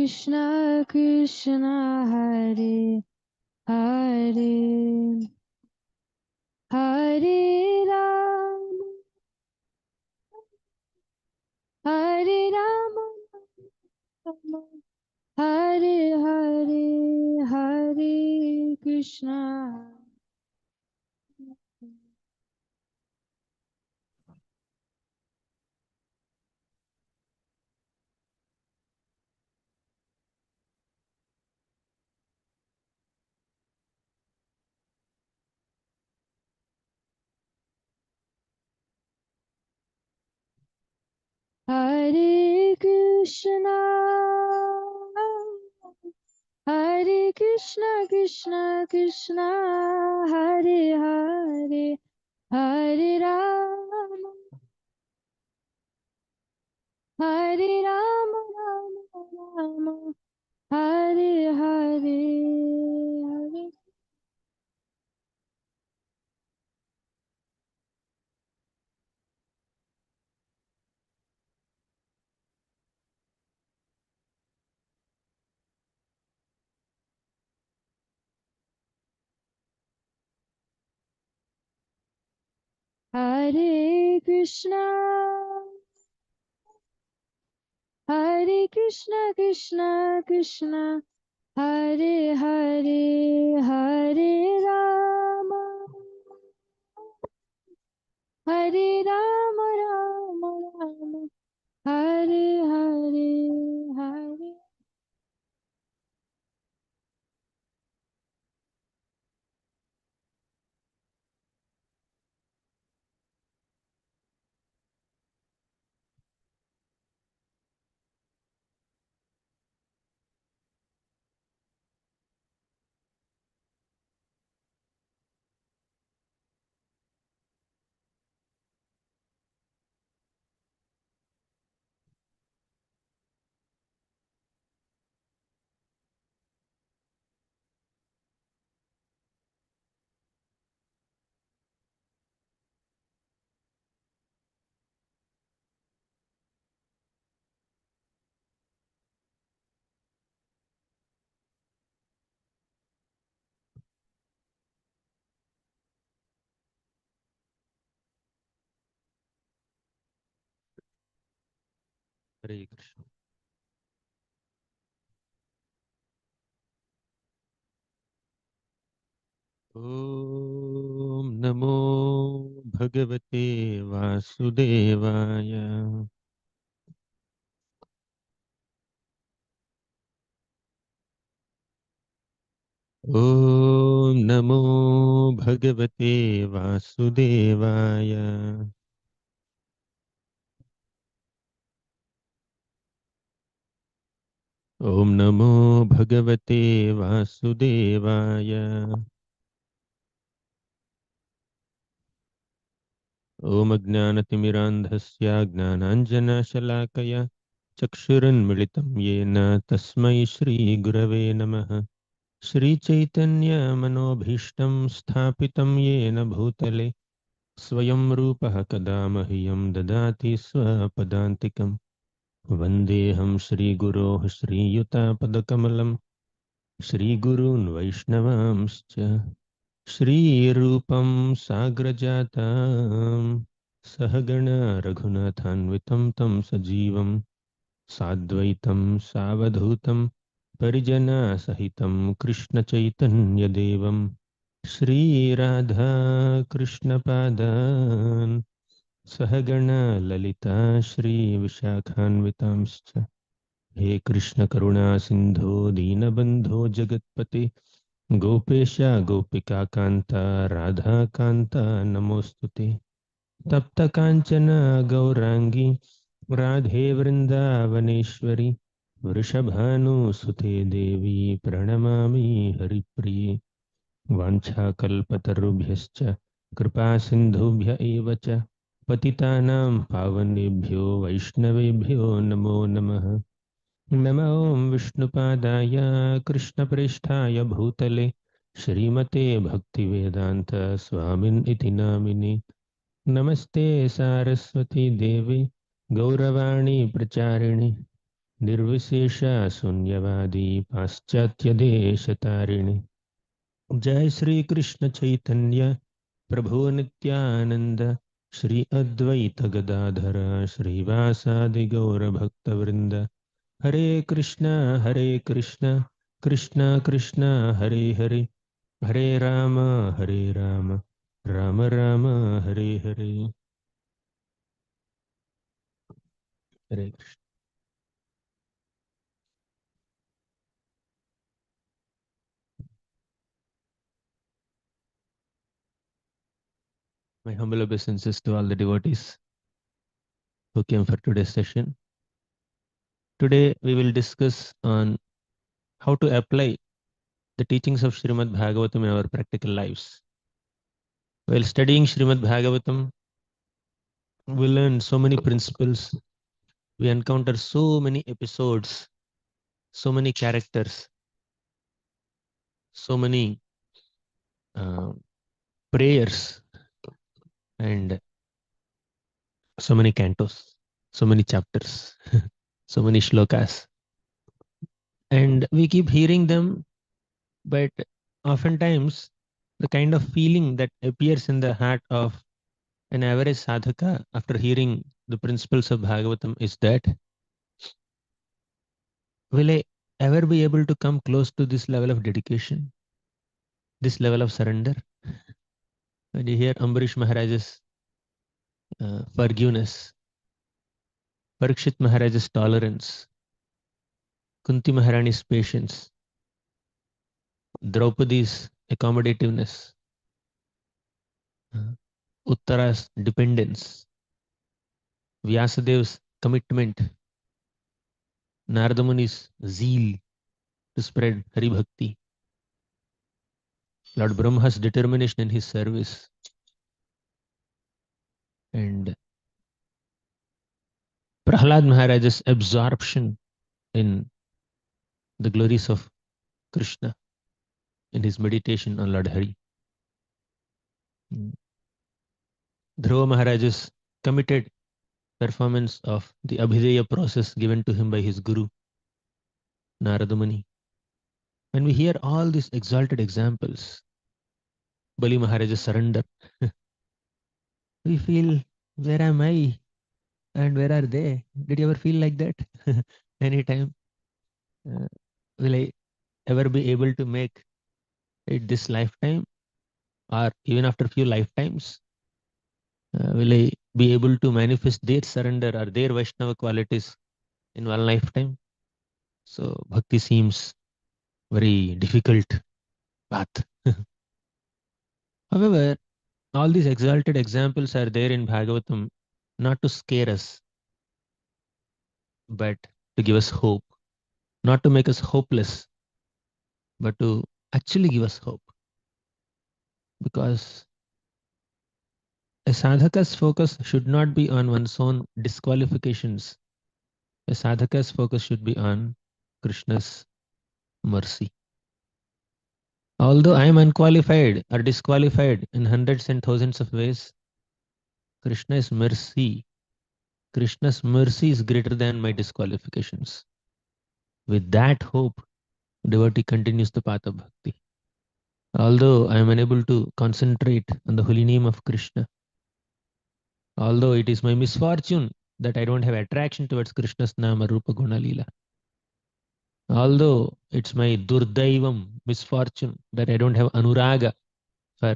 Krishna Krishna Hare Hare Hare Rama Hare Hare Hare Krishna. Hare Krishna, Hare Krishna, Krishna Krishna, Hare Hare, Hare Rama, Hare Rama, Rama Rama, Hare Hare, Hare. Hare Krishna, Hare Krishna, Krishna Krishna, Hare Hare, Hare Rama, Hare Rama, Rama Rama, Hare Hare, Hare. हरे कृष्ण। ओम नमो भगवते वासुदेवाय। ओम नमो भगवते वासुदेवाय। ओम नमो भगवते वासुदेवाय। ओम अज्ञानतिमिरान्धस्य ज्ञानाञ्जनशलाकया चक्षुरुन्मिलितं येन तस्मै श्रीगुरवे नमः। श्रीचैतन्यमनोभीष्टं स्थापितं येन भूतले स्वयं रूपः कदा मह्यं ददाति स्वपदान्तिकं। वन्देऽहं श्रीगुरोः श्रीयुतापदकमलं श्रीगुरून् वैष्णवांश्च श्रीरूपं साग्रजातं सहगण रघुनाथान्वितं तं सजीवं साद्वैतं सावधूतं परिजनसहितं कृष्णचैतन्यदेवं श्रीराधा कृष्णपादान् सहगण ललिता श्रीविशाखान्वितांश्च। हे कृष्ण करुणा सिंधो दीनबंधो जगत्पते गोपेश गोपिका कांता राधा कांता नमोस्तुते। तप्त कांचन गौरांगी राधे वृंदावनेश्वरी वृषभानुसुते देवी प्रणमामि हरिप्रिये। वाञ्छाकल्पतरुभ्यश्च कृपा सिन्धुभ्य एव च पतितानां पावनेभ्यो वैष्णवेभ्यो नमो नमः। नमो विष्णुपादाय कृष्णप्रेष्ठाय भूतले श्रीमते भक्तिवेदान्त स्वामिन् इति नामिने। नमस्ते सारस्वती देवी गौरवाणी प्रचारिणि निर्विशेषा शून्यवादी पाश्चात्यदेशतारिणि जय श्री कृष्ण चैतन्य प्रभु नित्यानंद श्री अद्वैत गदाधर श्रीवासादि गौर भक्तवृंद हरे Krishna Krishna Krishna Hare Hare Hare Ram Ram Ram Hare Hare Hare Krishna My humble obeisances to all the devotees who came for today's session. Today we will discuss on how to apply the teachings of Srimad Bhagavatam in our practical lives. While studying Srimad Bhagavatam, we learn so many principles. We encounter so many episodes, so many characters, so many uh, prayers, and so many cantos, so many chapters, so many shlokas. And we keep hearing them, but oftentimes the kind of feeling that appears in the heart of an average sadhaka after hearing the principles of Bhagavatam is that, will I ever be able to come close to this level of dedication, this level of surrender? When you hear Ambarish Maharaj's forgiveness, Parikshit Maharaj's tolerance, Kunti Maharani's patience, Draupadi's accommodativeness, uh, Uttara's dependence, Vyasadev's commitment, Narada Muni's zeal to spread Hari Bhakti, Lord Brahma's determination in his service, and Prahlad Maharaj's absorption in the glories of Krishna in his meditation on Lord Hari. Dhruva Maharaj's committed performance of the Abhideya process given to him by his Guru, Narada Muni. When we hear all these exalted examples, Bali Maharaj's surrender, we feel, where am I and where are they? Did you ever feel like that? Anytime? Uh, will I ever be able to make it this lifetime or even after few lifetimes? Will I be able to manifest their surrender or their Vaishnava qualities in one lifetime? So bhakti seems very difficult path. However, all these exalted examples are there in Bhagavatam not to scare us, but to give us hope, not to make us hopeless, but to actually give us hope. Because a sadhaka's focus should not be on one's own disqualifications. A sadhaka's focus should be on Krishna's mercy. Although I am unqualified or disqualified in hundreds and thousands of ways, Krishna's mercy, Krishna's mercy is greater than my disqualifications. With that hope, devotee continues the path of bhakti. Although I am unable to concentrate on the holy name of Krishna, although it is my misfortune that I don't have attraction towards Krishna's Nama Rupa Guna Leela, although it's my durdaivam, misfortune, that I don't have anuraga for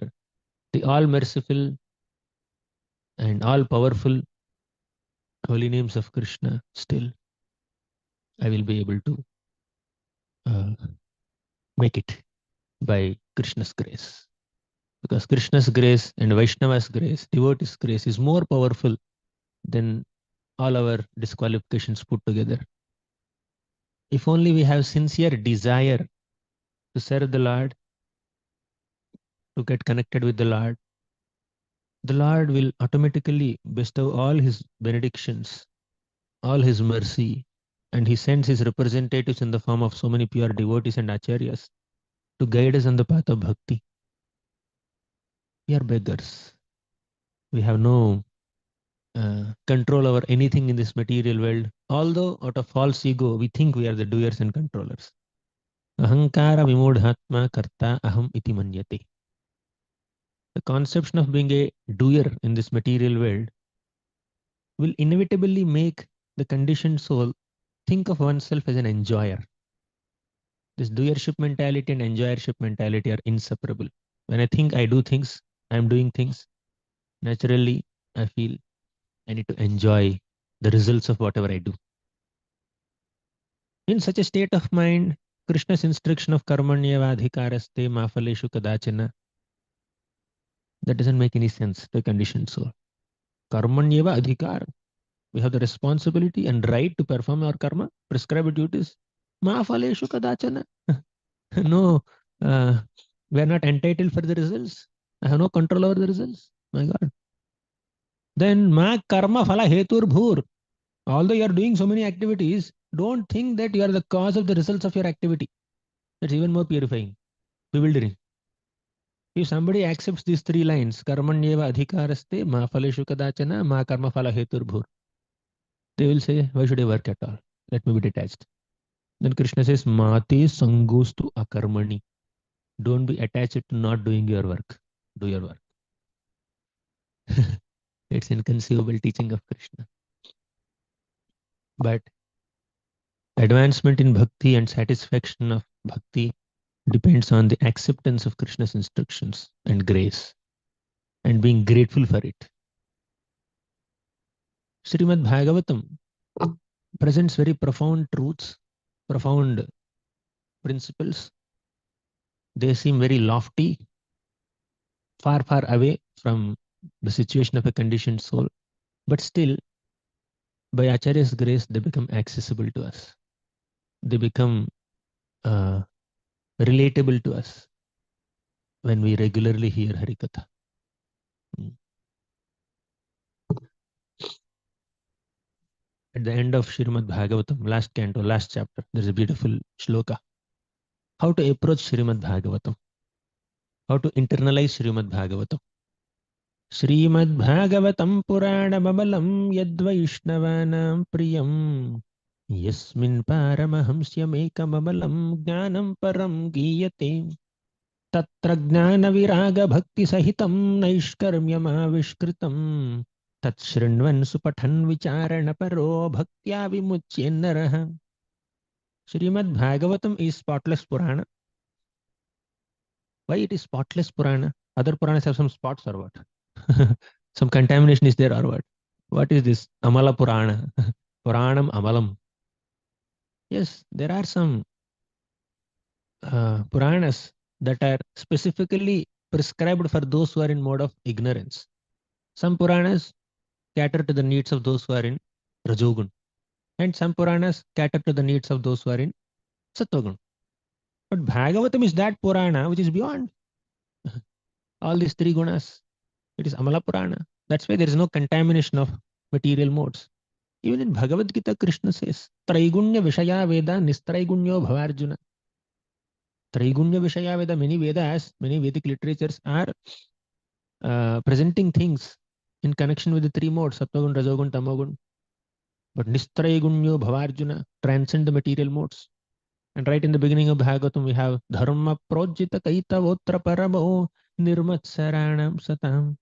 the all merciful and all powerful holy names of Krishna, still I will be able to uh, make it by Krishna's grace. Because Krishna's grace and Vaishnava's grace, devotee's grace, is more powerful than all our disqualifications put together. If only we have sincere desire to serve the Lord, to get connected with the Lord will automatically bestow all his benedictions, all his mercy, and he sends his representatives in the form of so many pure devotees and acharyas to guide us on the path of bhakti. We are beggars. We have no control over anything in this material world. Although out of false ego, we think we are the doers and controllers. Ahankara vimodhatma karta aham iti manyate. The conception of being a doer in this material world will inevitably make the conditioned soul think of oneself as an enjoyer. This doership mentality and enjoyership mentality are inseparable. When I think I do things, I'm doing things, naturally I feel I need to enjoy the results of whatever I do. In such a state of mind, Krishna's instruction of karmanyavadhikaraste mafaleshu kadachana, that doesn't make any sense to a conditioned soul. Karmanyeva adhikar, we have the responsibility and right to perform our karma, prescribed duties. Mafaleshu kadachana. No, uh, we are not entitled for the results. I have no control over the results. My God. Then ma karma phala hetur bhur. Although you are doing so many activities, don't think that you are the cause of the results of your activity. That's even more purifying, bewildering. If somebody accepts these three lines, karmanyeva adhikaraste, ma phaleshu kadachana, ma karma phala hetur bhur, they will say, why should I work at all? Let me be detached. Then Krishna says, mate sangostu akarmani. Don't be attached to not doing your work. Do your work. It's inconceivable teaching of Krishna. But advancement in bhakti and satisfaction of bhakti depends on the acceptance of Krishna's instructions and grace and being grateful for it. Srimad Bhagavatam presents very profound truths, profound principles. They seem very lofty, far, far away from the situation of a conditioned soul. But still, by Acharya's grace, they become accessible to us. They become uh, relatable to us when we regularly hear Harikatha. At the end of Srimad Bhagavatam, last canto, last chapter, there's a beautiful shloka. How to approach Srimad Bhagavatam, how to internalize Srimad Bhagavatam. Srimad Bhagavatam Purana Babalam Yadvaishnavana Priyam Yasmin Paramahamsyam Ekamabalam Jnanam Param Giyate Tatra Jnana Viraga Bhakti Sahitam Naishkarmyamaviskritam Tat Shrinvan Supathan Vicharana Paro Bhaktya Vimuchyennaraha. Srimad Bhagavatam is spotless Purana. Why it is spotless Purana? Other Puranas have some spots or what? Some contamination is there or what? What is this? Amala Purana. Puranam Amalam. Yes, there are some Puranas that are specifically prescribed for those who are in mode of ignorance. Some Puranas cater to the needs of those who are in Rajogun. And some Puranas cater to the needs of those who are in Sattvagun. But Bhagavatam is that Purana which is beyond all these three gunas. It is Amala Purana. That's why there is no contamination of material modes. Even in Bhagavad Gita, Krishna says, Traigunya Vishaya Veda Nistraigunyo Bhavarjuna. Traigunya Vishaya Veda, many Vedas, many Vedic literatures are presenting things in connection with the three modes, Sattvagun, Rajogun, Tamogun. But Nistraigunyo Bhavarjuna transcend the material modes. And right in the beginning of Bhagavatam, we have Dharma Projita Kaitavotra Paramo Nirmatsaranam Satam.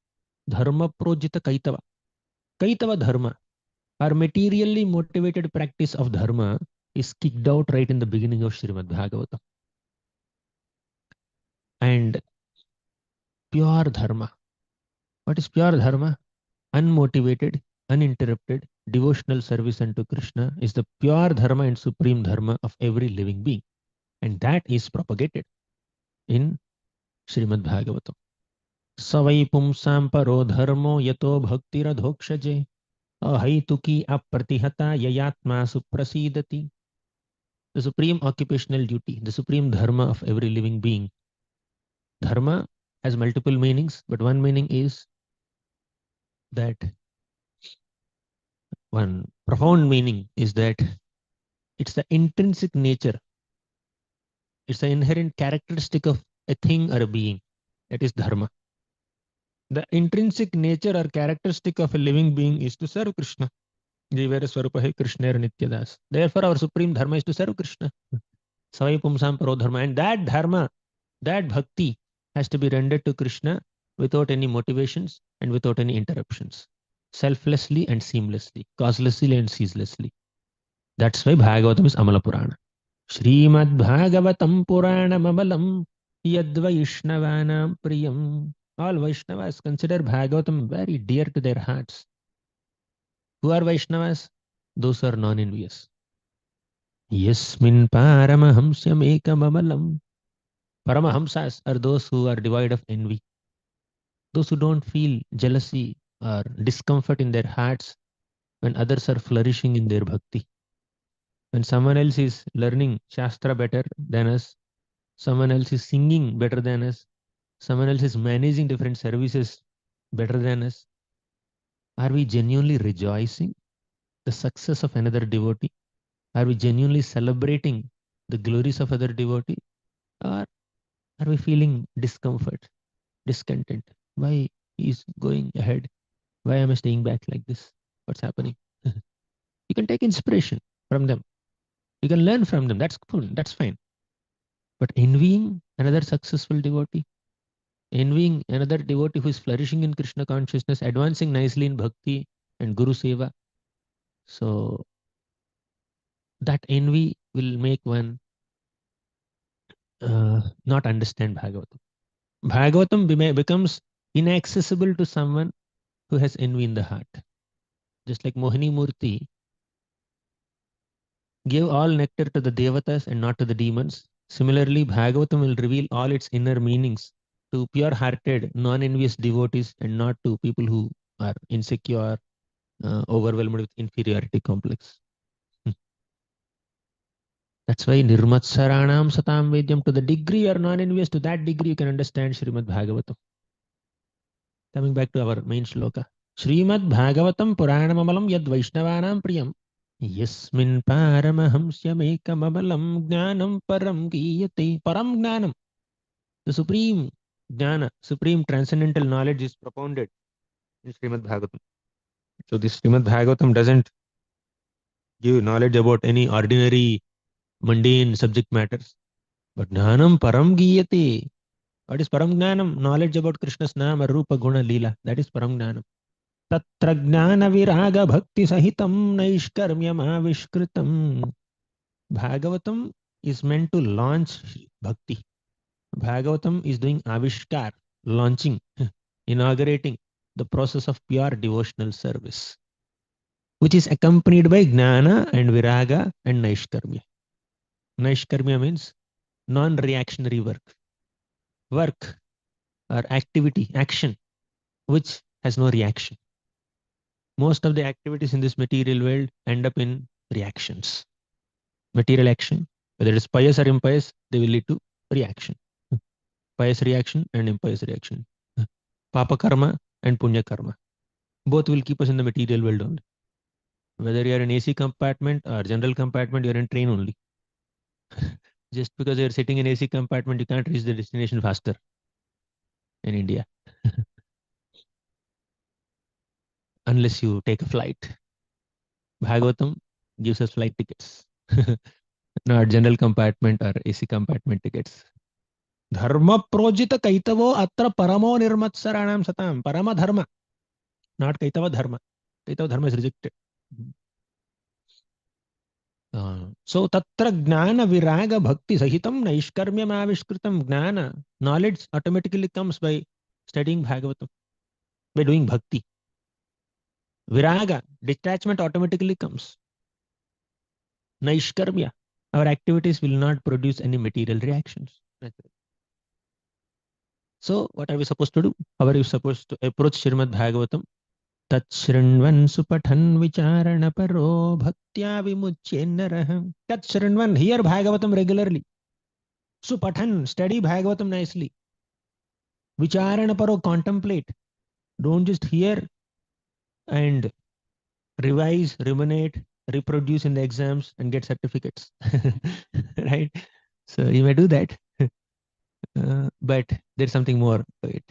Dharma Projita Kaitava. Kaitava Dharma. Our materially motivated practice of Dharma is kicked out right in the beginning of Srimad Bhagavatam. And pure Dharma. What is pure Dharma? Unmotivated, uninterrupted, devotional service unto Krishna is the pure Dharma and supreme Dharma of every living being. And that is propagated in Srimad Bhagavatam. Savai pumsam paro dharmo yato bhaktiradhokshaje ahaituki apratihata yayatma suprasidati. The supreme occupational duty, the supreme dharma of every living being. Dharma has multiple meanings, but one meaning is that one profound meaning is that it's the intrinsic nature, it's the inherent characteristic of a thing or a being. That is dharma. The intrinsic nature or characteristic of a living being is to serve Krishna. Jivera Swarupa Krishna Nityadas. Therefore, our supreme dharma is to serve Krishna. Savai Pumsam Paro Dharma. And that dharma, that bhakti has to be rendered to Krishna without any motivations and without any interruptions. Selflessly and seamlessly, causelessly and ceaselessly. That's why Bhagavatam is Amala Purana. Srimad Bhagavatam Purana Amalam Yadvaishnavanam Priyam. All Vaishnavas consider Bhagavatam very dear to their hearts. Who are Vaishnavas? Those who are non-envious. Yasmin Paramahamsyam Ekamamalam. Paramahamsas are those who are devoid of envy. Those who don't feel jealousy or discomfort in their hearts when others are flourishing in their bhakti. When someone else is learning Shastra better than us, someone else is singing better than us, someone else is managing different services better than us, are we genuinely rejoicing the success of another devotee? Are we genuinely celebrating the glories of other devotee? Or are we feeling discomfort, discontent? Why is going ahead? Why am I staying back like this? What's happening? You can take inspiration from them. You can learn from them. That's cool. That's fine. But envying another successful devotee, envying another devotee who is flourishing in Krishna consciousness, advancing nicely in bhakti and Guru Seva. So that envy will make one not understand Bhagavatam. Bhagavatam becomes inaccessible to someone who has envy in the heart. Just like Mohini Murti gave all nectar to the devatas and not to the demons. Similarly, Bhagavatam will reveal all its inner meanings to pure-hearted, non-envious devotees and not to people who are insecure, overwhelmed with inferiority complex. That's why Nirmatsaranam Satam Vedyam, to the degree you are non-envious, to that degree you can understand Srimad Bhagavatam. Coming back to our main shloka. Srimad Bhagavatam Puranamamalam Yad Vaishnavanam Priyam Yasmin Paramahamsyamekamabalam Jnanam Param Giyate. Param Jnanam. The supreme jnana, supreme transcendental knowledge is propounded in Srimad Bhagavatam. So this Srimad Bhagavatam doesn't give knowledge about any ordinary mundane subject matters. But Jnanam Param Giyate. What is Param Jnanam? Knowledge about Krishna's Nama, Rupa, Guna, Leela. That is Param Jnanam. Tatra Jnana Viraga Bhakti Sahitam Naishkarmyamaviskritam. Bhagavatam is meant to launch bhakti. Bhagavatam is doing avishkar, launching, inaugurating the process of pure devotional service, which is accompanied by jnana and viraga and naishkarmya. Naishkarmya means non-reactionary work or activity, action, which has no reaction. Most of the activities in this material world end up in reactions. Material action, whether it is pious or impious, they will lead to reaction. Pious reaction and impious reaction. Papa karma and punya karma. Both will keep us in the material world only. Whether you are in AC compartment or general compartment, you are in train only. Just because you are sitting in AC compartment, you can't reach the destination faster in India. Unless you take a flight. Bhagavatam gives us flight tickets. Not general compartment or AC compartment tickets. Dharma projita kaitavo atra paramo nirmatsaranam satam. Parama dharma, not kaitava dharma. Kaitava dharma is rejected. So tatra jnana viraga bhakti sahitam naishkarmyam aviskritam jnana. Knowledge automatically comes by studying Bhagavatam, by doing bhakti. Viraga, detachment automatically comes. Naishkarmya, our activities will not produce any material reactions. So what are we supposed to do? How are you supposed to approach Srimad Bhagavatam? Tat Shrinvan Supathan Vicharana Paro Bhaktya Vimuchyennarah. Tat Shrinvan, hear Bhagavatam regularly. Supathan, study Bhagavatam nicely. Vicharana Paro, contemplate. Don't just hear and revise, ruminate, reproduce in the exams and get certificates. Right? So you may do that. But there's something more to it.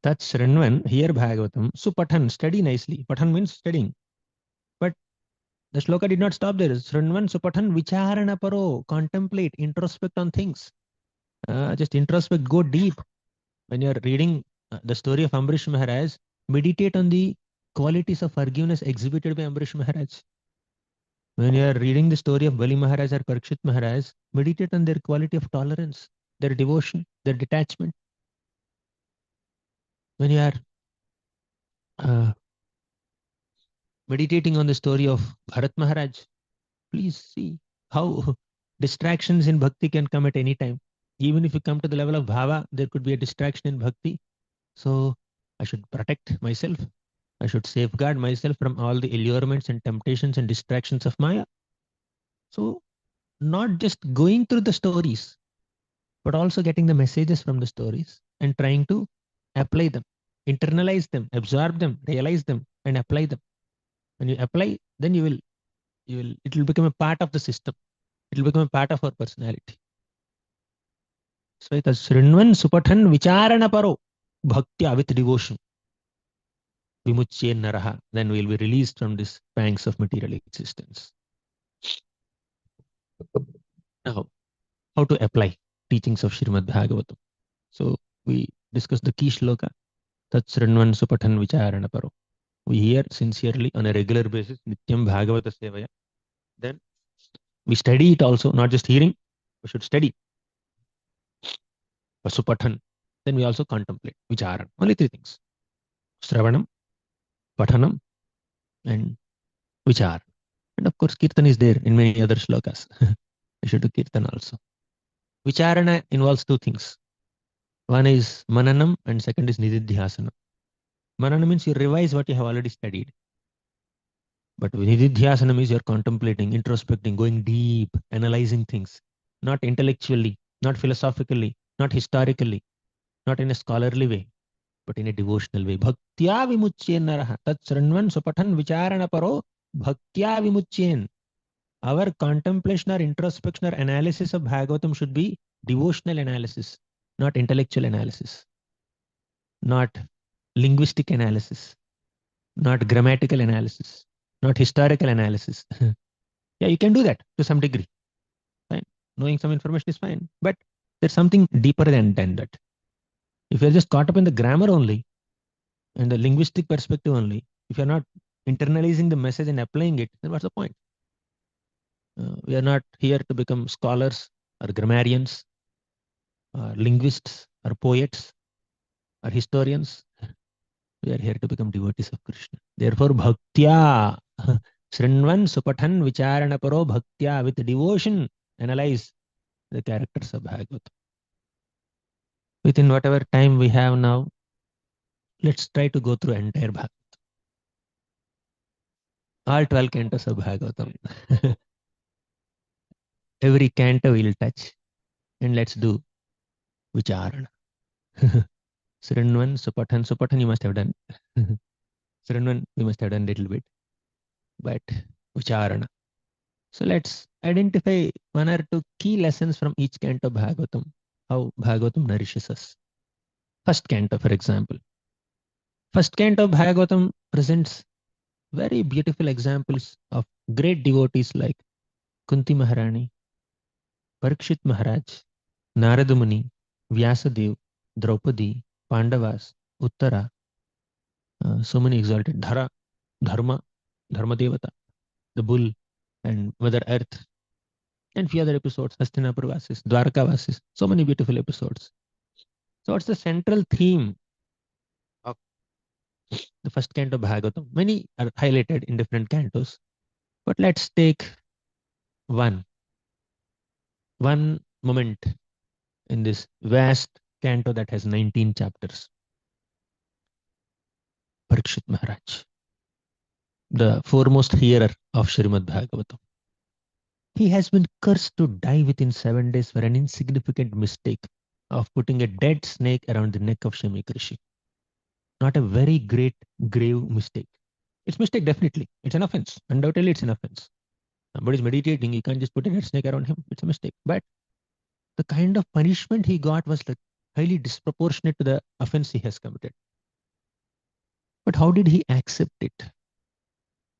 Tat Shrinvan, here Bhagavatam, Supathan, study nicely. Pathan means studying. But the shloka did not stop there. Shrinvan, Supathan, Vicharana Paro, contemplate, introspect on things. Just introspect, go deep. When you are reading the story of Ambrish Maharaj, meditate on the qualities of forgiveness exhibited by Ambrish Maharaj. When you are reading the story of Bali Maharaj or Parikshit Maharaj, meditate on their quality of tolerance, their devotion, their detachment. When you are uh, meditating on the story of Bharat Maharaj, please see how distractions in bhakti can come at any time. Even if you come to the level of bhava, there could be a distraction in bhakti. So I should protect myself. I should safeguard myself from all the allurements and temptations and distractions of Maya. So, not just going through the stories, but also getting the messages from the stories and trying to apply them, internalize them, absorb them, realize them, and apply them. When you apply, then it will become a part of the system. It will become a part of our personality. So, it is Srinvan Supathan Vicharana Paro, Bhaktya with devotion. Vimuchye Naraha. Then we will be released from this pangs of material existence. Now, how to apply teachings of Srimad Bhagavatam. So we discussed the key shloka, Tat Srinvan Supathan Vicharana Paro. We hear sincerely on a regular basis, Nityam Bhagavata Sevaya. Then we study it also, not just hearing, we should study. Supathan. Then we also contemplate, Vicharan. Only three things. Sravanam, Pathanam, and Vichar. And of course, Kirtan is there in many other shlokas. We should do Kirtan also. Vicharana involves two things. One is Mananam and second is Nididhyasana. Manana means you revise what you have already studied. But Nididhyasana means you're contemplating, introspecting, going deep, analyzing things, not intellectually, not philosophically, not historically, not in a scholarly way, but in a devotional way. Bhaktya vimuchyen naraha. Tat sranvan supathan vicharana paro bhaktya vimuchyen. Our contemplation or introspection or analysis of Bhagavatam should be devotional analysis, not intellectual analysis, not linguistic analysis, not grammatical analysis, not historical analysis. Yeah, you can do that to some degree. Fine. Knowing some information is fine. But there's something deeper than that. If you're just caught up in the grammar only and the linguistic perspective only, if you're not internalizing the message and applying it, then what's the point? We are not here to become scholars or grammarians or linguists or poets or historians. We are here to become devotees of Krishna. Therefore, bhaktya, srinvan supathan vicharana paro bhaktya, with devotion, analyze the characters of Bhagavatam. Within whatever time we have now, let's try to go through entire Bhagavatam. All 12 cantos of Bhagavatam. Every canto we'll touch. And let's do Vicharana. Srinvan, Supathan. Supathan you must have done. Srinvan we must have done a little bit. But Vicharana. So let's identify one or two key lessons from each canto of Bhagavatam. How Bhagavatam nourishes us. First canto, for example. First canto of Bhagavatam presents very beautiful examples of great devotees like Kunti Maharani, Parikshit Maharaj, Narada Muni, Vyasadev, Draupadi, Pandavas, Uttara, so many exalted, Dharma, Dharma Devata, the bull, and Mother Earth, and few other episodes, Hastinapur Vasis, Dwarka Vasis, so many beautiful episodes. So what's the central theme of the first canto of Bhagavatam? Many are highlighted in different cantos, but let's take one moment in this vast canto that has 19 chapters. Parikshit Maharaj, the foremost hearer of Srimad Bhagavatam. He has been cursed to die within 7 days for an insignificant mistake of putting a dead snake around the neck of Shamik Rishi. Not a very great, grave mistake. It's mistake, definitely. It's an offense. Undoubtedly, it's an offense. Somebody's meditating, you can't just put a dead snake around him. It's a mistake. But the kind of punishment he got was like highly disproportionate to the offense he has committed. But how did he accept it?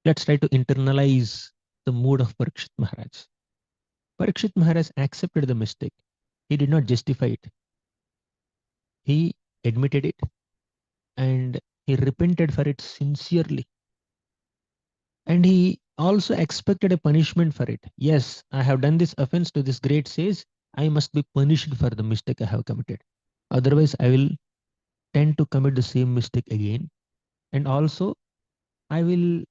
Let's try to internalize the mood of Parikshit Maharaj. Parikshit Maharaj accepted the mistake. He did not justify it. He admitted it and he repented for it sincerely. And he also expected a punishment for it. Yes, I have done this offense to this great sage. I must be punished for the mistake I have committed. Otherwise, I will tend to commit the same mistake again. And also, I will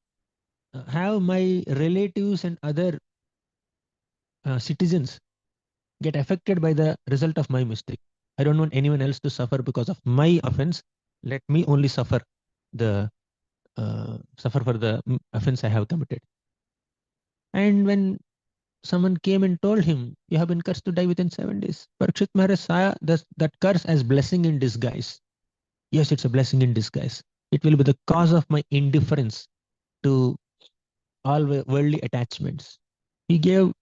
have my relatives and other citizens get affected by the result of my mistake. I don't want anyone else to suffer because of my offense. Let me only the suffer for the offense I have committed. And when someone came and told him, "You have been cursed to die within 7 days," Parikshit Maharaj saw that curse as blessing in disguise. Yes, it's a blessing in disguise. It will be the cause of my indifference to all worldly attachments. He gave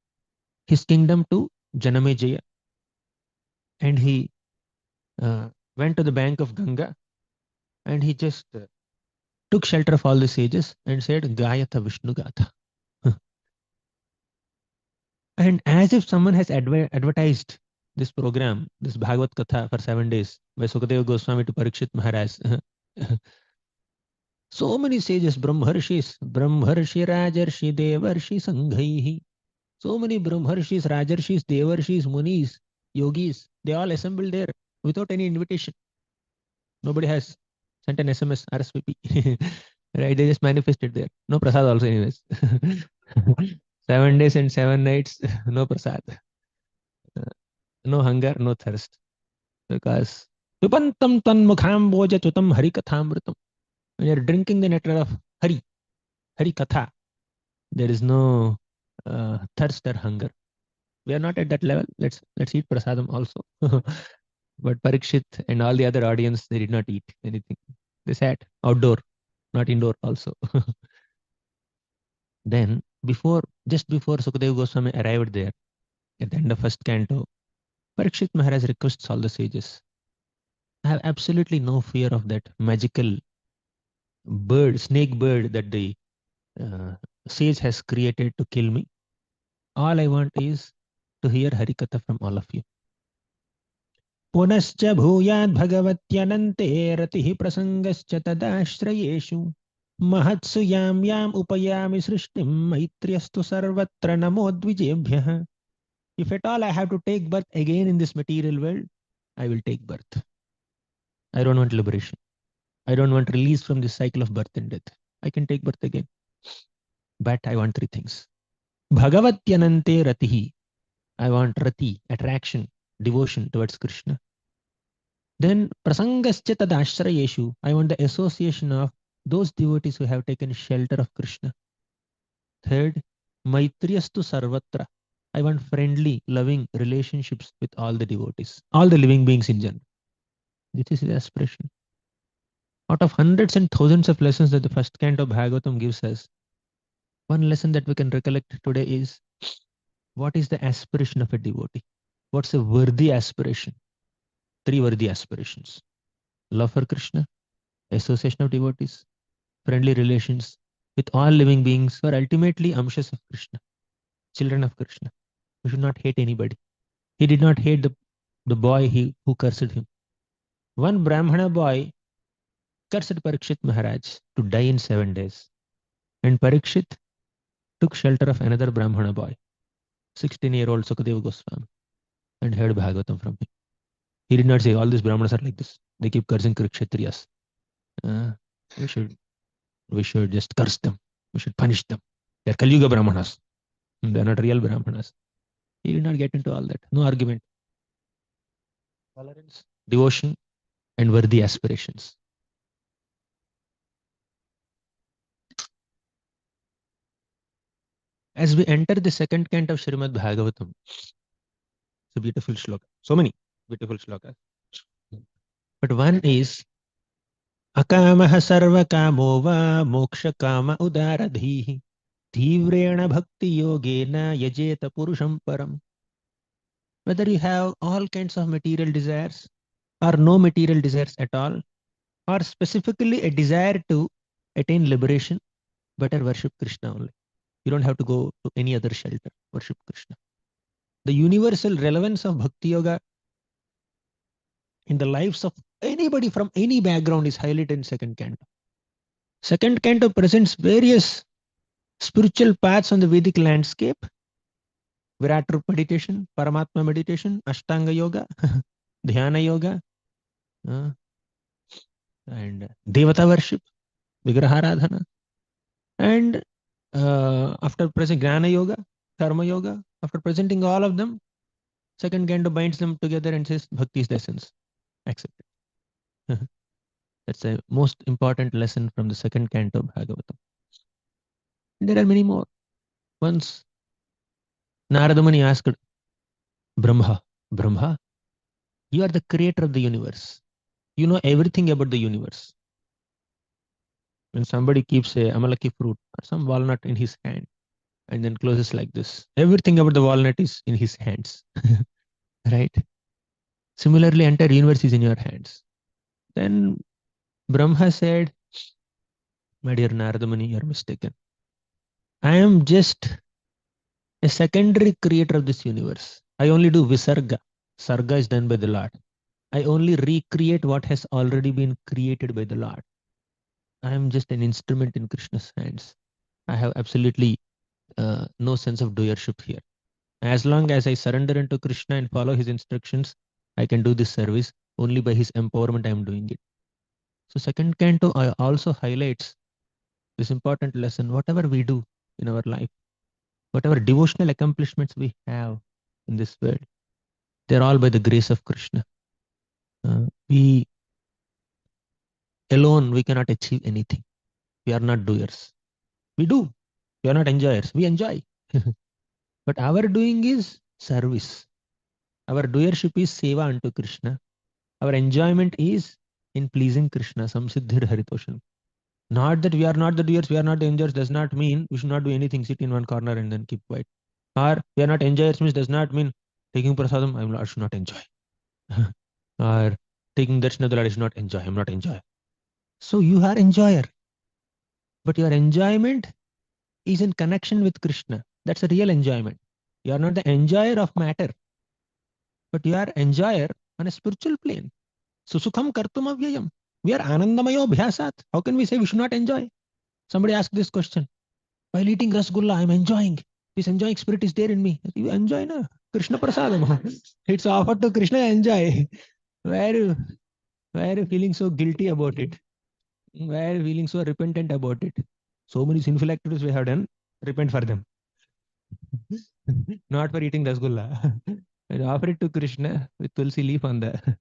his kingdom to Janamejaya and he uh, went to the bank of Ganga and he just took shelter of all the sages and said, Gayatha Vishnu Gatha. And as if someone has advertised this program, this Bhagavat Katha for 7 days, by Sukadeva Goswami to Parikshit Maharaj. So many sages, Brahmarshi, Rajarshi, Devarshi, Sanghaihi. So many Brahmarshis, Rajarshis, Devarshis, Munis, Yogis, they all assembled there without any invitation. Nobody has sent an SMS, RSVP. Right? They just manifested there. No prasad also, anyways. 7 days and 7 nights, no prasad. No hunger, no thirst. Because Pipantam tan mukham boja chutam hari kathamritam. When you're drinking the nectar of Hari Katha, there is no thirst or hunger. We are not at that level. Let's eat prasadam also. But Parikshit and all the other audience, they did not eat anything. They sat outdoor, not indoor also. Then just before Sukadeva Goswami arrived there, at the end of first canto, Parikshit Maharaj requests all the sages, I have absolutely no fear of that magical snake bird that the uh, sage has created to kill me. All I want is to hear Harikatha from all of you. पुनश्च भूयाद् भगवत्यनन्ते रतिः प्रसङ्गश्च तदाश्रयेषु महत्सु यां उपयामि सृष्टिं मैत्र्यस्तु सर्वत्र नमो द्विजेभ्यः. If at all I have to take birth again in this material world, I will take birth. I don't want liberation. I don't want release from this cycle of birth and death. I can take birth again. But I want three things. Bhagavatyanante ratihi. I want rati, attraction, devotion towards Krishna. Then prasangascha tadashrayeshu. I want the association of those devotees who have taken shelter of Krishna. Third, maitriyastu sarvatra. I want friendly, loving relationships with all the devotees, all the living beings in general. This is the aspiration. Out of hundreds and thousands of lessons that the first canto of Bhagavatam gives us, one lesson that we can recollect today is what is the aspiration of a devotee? What's a worthy aspiration? Three worthy aspirations: love for Krishna, association of devotees, friendly relations with all living beings who are ultimately amshas of Krishna, children of Krishna. We should not hate anybody. He did not hate the boy who cursed him. One Brahmana boy cursed Parikshit Maharaj to die in 7 days. And Parikshit took shelter of another Brahmana boy, 16-year-old Sukadeva Goswami, and heard Bhagavatam from him. He did not say, all these Brahmanas are like this. They keep cursing Kshatriyas. Uh, we should just curse them. We should punish them. They are Kali Yuga Brahmanas. They are not real Brahmanas. He did not get into all that. No argument. Tolerance, devotion, and worthy aspirations. As we enter the second canto of Srimad Bhagavatam, it's a beautiful shloka. So many beautiful shlokas. But one is अकामः सर्वकामो वा मोक्षकाम उदारधीः तीव्रेण भक्ति योगेन यजेत पुरुषं परम्. Whether you have all kinds of material desires or no material desires at all, or specifically a desire to attain liberation, better worship Krishna only. You don't have to go to any other shelter. Worship Krishna. The universal relevance of Bhakti Yoga in the lives of anybody from any background is highlighted in second canto. Second canto presents various spiritual paths on the Vedic landscape. Virat Rupa meditation, Paramatma meditation, Ashtanga Yoga, Dhyana Yoga, uh, and Devata worship, Vigraharadhana. And after presenting Jnana Yoga, Karma Yoga, after presenting all of them, second canto binds them together and says, Bhakti is the essence. Accept it. That's the most important lesson from the second canto of Bhagavatam. And there are many more. Once Narada Muni asked Brahma, Brahma, you are the creator of the universe. You know everything about the universe. When somebody keeps a amalaki fruit or some walnut in his hand and then closes like this, everything about the walnut is in his hands. Right? Similarly, entire universe is in your hands. Then Brahma said, my dear Narada Muni, you are mistaken. I am just a secondary creator of this universe. I only do visarga. Sarga is done by the Lord. I only recreate what has already been created by the Lord. I am just an instrument in Krishna's hands. I have absolutely no sense of doership here. As long as I surrender into Krishna and follow his instructions, I can do this service. Only by his empowerment I am doing it. So second canto also highlights this important lesson. Whatever we do in our life, whatever devotional accomplishments we have in this world, they're all by the grace of Krishna. We alone, we cannot achieve anything. We are not doers. We do. We are not enjoyers. We enjoy. But our doing is service. Our doership is seva unto Krishna. Our enjoyment is in pleasing Krishna. Samsiddhir Haritoshan. Not that we are not the doers, we are not the enjoyers, does not mean we should not do anything, sit in one corner and then keep quiet. Or we are not enjoyers means does not mean taking prasadam, I should not enjoy. Or taking darshan of the Lord, I should not enjoy. I'm not enjoy. So you are enjoyer, but your enjoyment is in connection with Krishna. That's a real enjoyment. You are not the enjoyer of matter, but you are enjoyer on a spiritual plane. Susukham kartum avyayam. We are anandamayo bhyasat. How can we say we should not enjoy? Somebody asked this question. While eating rasgulla, I'm enjoying. This enjoying spirit is there in me. You enjoy na? Krishna prasadam. It's offered to Krishna, enjoy. Why are you feeling so guilty about it? Why are you feeling so repentant about it? So many sinful activities we have done, repent for them. Not for eating rasgulla. Offer it to Krishna with tulsi leaf on the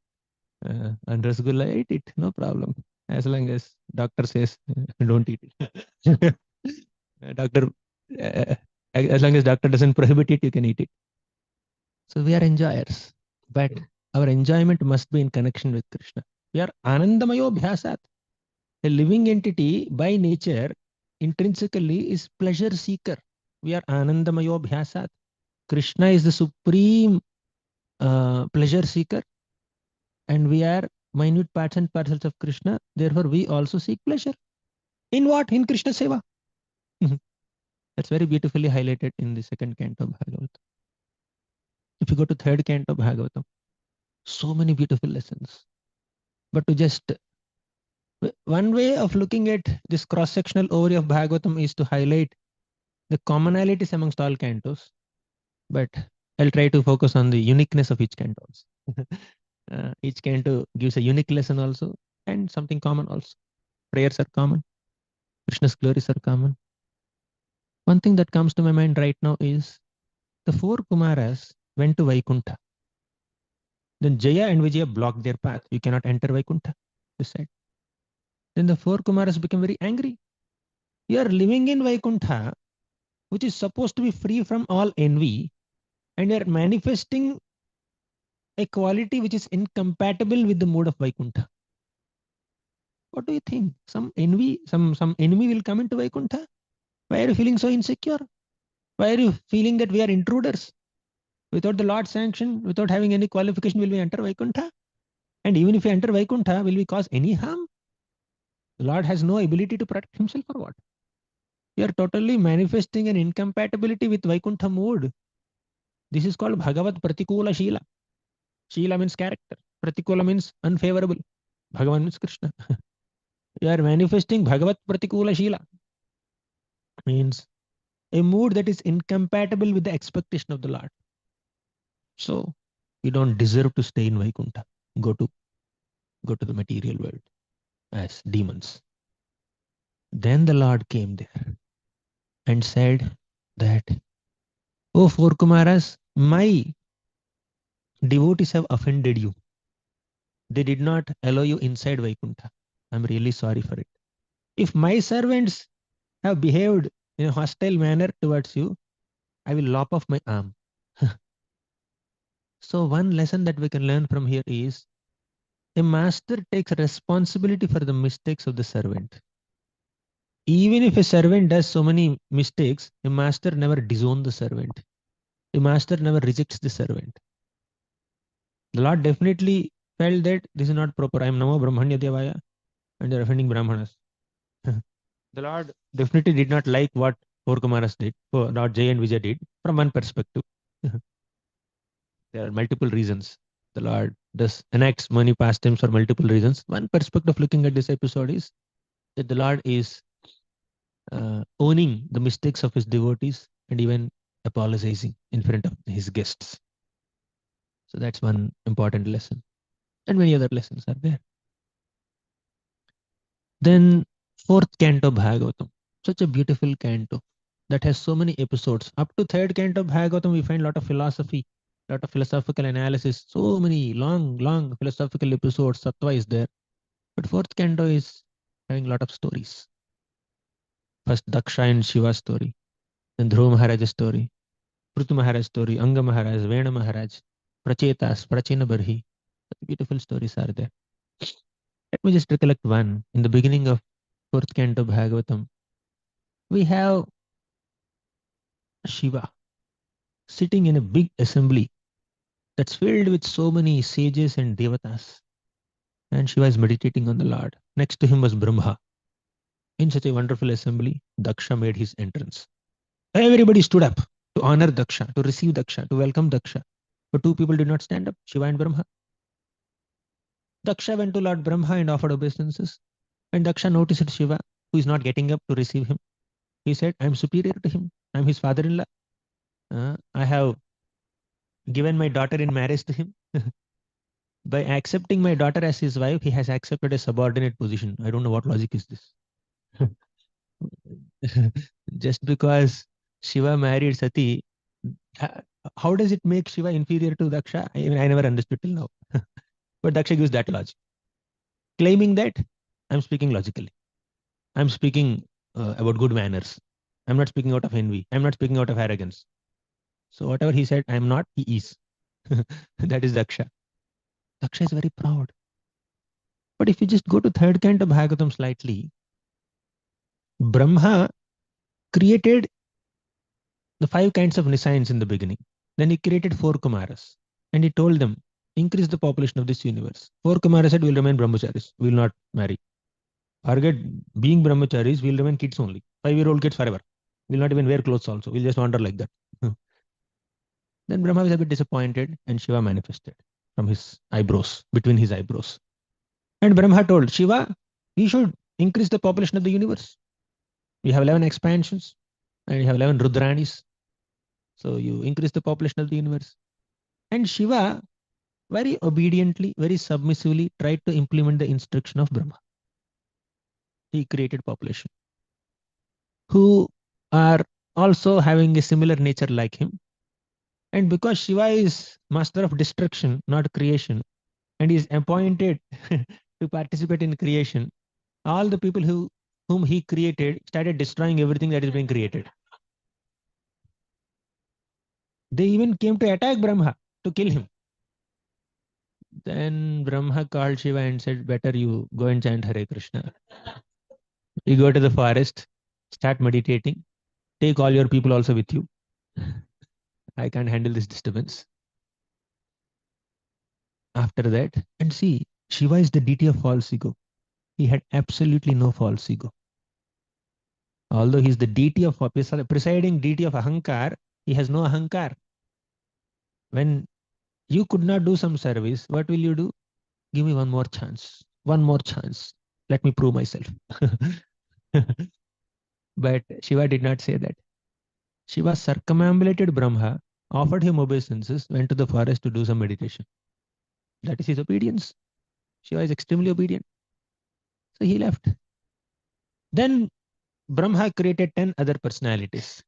and rasgulla, eat it, no problem. As long as doctor says don't eat it. Doctor, as long as doctor doesn't prohibit it, you can eat it. So we are enjoyers, but our enjoyment must be in connection with Krishna. We are anandamayo bhyasat. A living entity by nature intrinsically is pleasure seeker. We are anandamayo bhyasat. Krishna is the supreme pleasure seeker, and we are minute parts and parcels of Krishna. Therefore, we also seek pleasure. In what? In Krishna Seva. That's very beautifully highlighted in the second canto of Bhagavatam. If you go to third canto of Bhagavatam, so many beautiful lessons. But to just one way of looking at this cross-sectional overview of Bhagavatam is to highlight the commonalities amongst all cantos. But I'll try to focus on the uniqueness of each cantos. Each canto gives a unique lesson also and something common also. Prayers are common. Krishna's glories are common. One thing that comes to my mind right now is the four Kumaras went to Vaikuntha. Then Jaya and Vijaya blocked their path. You cannot enter Vaikuntha, they said. Then the four Kumaras became very angry. You are living in Vaikuntha, which is supposed to be free from all envy, and you are manifesting a quality which is incompatible with the mode of Vaikuntha. What do you think? Some enemy will come into Vaikuntha? Why are you feeling so insecure? Why are you feeling that we are intruders? Without the Lord's sanction, without having any qualification, will we enter Vaikuntha? And even if we enter Vaikuntha, will we cause any harm? The Lord has no ability to protect himself or what? You are totally manifesting an incompatibility with Vaikuntha mood. This is called Bhagavat Pratikula Shila. Shila means character. Pratikula means unfavorable. Bhagavan means Krishna. You are manifesting Bhagavat Pratikula Shila. Means a mood that is incompatible with the expectation of the Lord. So you don't deserve to stay in Vaikuntha. Go to go to the material world as demons. Then the Lord came there and said that, oh, four Kumaras, my devotees have offended you. They did not allow you inside Vaikuntha. I'm really sorry for it. If my servants have behaved in a hostile manner towards you, I will lop off my arm. So, one lesson that we can learn from here is a master takes responsibility for the mistakes of the servant. Even if a servant does so many mistakes, a master never disowns the servant. A master never rejects the servant. The Lord definitely felt that this is not proper. I am Namo Brahmanya Devaya and they are offending Brahmanas. The Lord definitely did not like what four Kumaras did, or not Jay and Vijay did, from one perspective. There are multiple reasons. The Lord does enacts many pastimes for multiple reasons. One perspective of looking at this episode is that the Lord is owning the mistakes of his devotees and even apologizing in front of his guests. So that's one important lesson. And many other lessons are there. Then fourth canto Bhagavatam, such a beautiful canto that has so many episodes. Up to third canto Bhagavatam, we find a lot of philosophy, a lot of philosophical analysis, so many long philosophical episodes. Sattva is there. But fourth canto is having a lot of stories. First Daksha and Shiva story, then Dhruva Maharaj's story, Prithu Maharaj story, Anga Maharaj, Vena Maharaj, Prachetas, Prachina Barhi. Beautiful stories are there. Let me just recollect one. In the beginning of fourth canto Bhagavatam, we have Shiva sitting in a big assembly that's filled with so many sages and devatas. And Shiva is meditating on the Lord. Next to him was Brahma. In such a wonderful assembly, Daksha made his entrance. Everybody stood up to honor Daksha, to receive Daksha, to welcome Daksha. But two people did not stand up, Shiva and Brahma. Daksha went to Lord Brahma and offered obeisances. And Daksha noticed Shiva, who is not getting up to receive him. He said, I am superior to him. I am his father in law. I have given my daughter in marriage to him. By accepting my daughter as his wife, he has accepted a subordinate position. I don't know what logic is this. Just because Shiva married Sati, uh, how does it make Shiva inferior to Daksha? I never understood till now. But Daksha gives that logic, claiming that I'm speaking logically. I'm speaking about good manners. I'm not speaking out of envy. I'm not speaking out of arrogance. So whatever he said, I'm not, he is. That is Daksha. Daksha is very proud. But if you just go to third canto Bhagavatam slightly, Brahma created the five kinds of Nisayans in the beginning. Then he created four Kumaras. And he told them, increase the population of this universe. Four Kumaras said, we'll remain brahmacharis. We'll not marry. Forget being brahmacharis, we'll remain kids only. 5-year-old kids forever. We'll not even wear clothes also. We'll just wander like that. Then Brahma was a bit disappointed and Shiva manifested from his eyebrows, between his eyebrows. And Brahma told Shiva, you should increase the population of the universe. You have 11 expansions and you have 11 Rudranis. So you increase the population of the universe. And Shiva very obediently, very submissively tried to implement the instruction of Brahma. He created population who are also having a similar nature like him. And because Shiva is master of destruction, not creation, and is appointed to participate in creation, all the people whom he created started destroying everything that is being created. They even came to attack Brahma to kill him. Then Brahma called Shiva and said, better you go and chant Hare Krishna. You go to the forest, start meditating, take all your people also with you. I can't handle this disturbance. After that, and see, Shiva is the deity of false ego. he had absolutely no false ego. Although he is the deity of presiding deity of Ahankar, he has no Ahankar. When you could not do some service, what will you do? Give me one more chance. One more chance. Let me prove myself. But Shiva did not say that. Shiva circumambulated Brahma, offered him obeisances, went to the forest to do some meditation. That is his obedience. Shiva is extremely obedient. So he left. Then Brahma created 10 other personalities.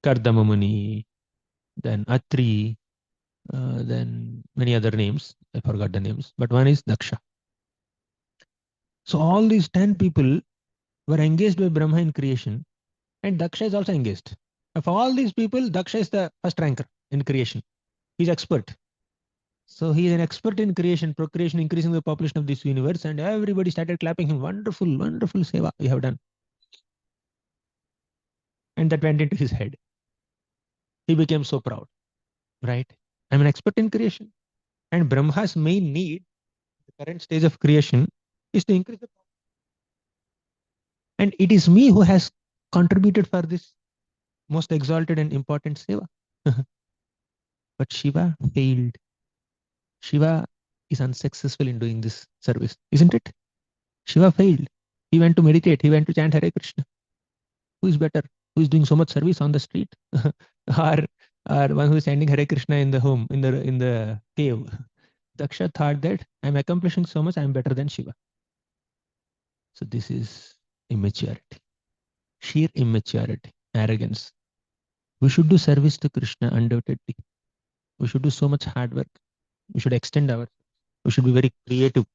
Kardama Muni, then Atri, then many other names. I forgot the names. But one is Daksha. So all these 10 people were engaged by Brahma in creation, and Daksha is also engaged. Of all these people, Daksha is the first ranker in creation. He's expert. So he is an expert in creation, procreation, increasing the population of this universe, and everybody started clapping him. Wonderful, wonderful seva you have done. And that went into his head. He became so proud, right? I'm an expert in creation. And Brahma's main need, the current stage of creation, is to increase the population. And it is me who has contributed for this most exalted and important seva. But Shiva failed. Shiva is unsuccessful in doing this service, isn't it? Shiva failed. He went to meditate. He went to chant Hare Krishna. Who is better? Who is doing so much service on the street? or, or one who is chanting Hare Krishna in the home, in the cave? Daksha thought that I'm accomplishing so much, I'm better than Shiva. So this is immaturity, sheer immaturity, arrogance. We should do service to Krishna undoubtedly. We should do so much hard work. We should extend our. We should be very creative.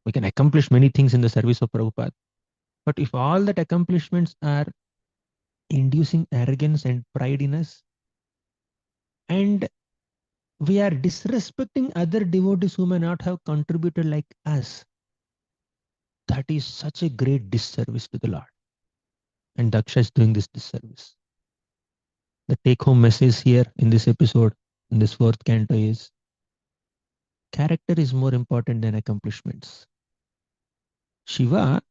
We can accomplish many things in the service of Prabhupada. But if all that accomplishments are inducing arrogance and pride in us, and we are disrespecting other devotees who may not have contributed like us, that is such a great disservice to the Lord. And Daksha is doing this disservice. The take home message here in this episode, in this fourth canto, is character is more important than accomplishments. Shiva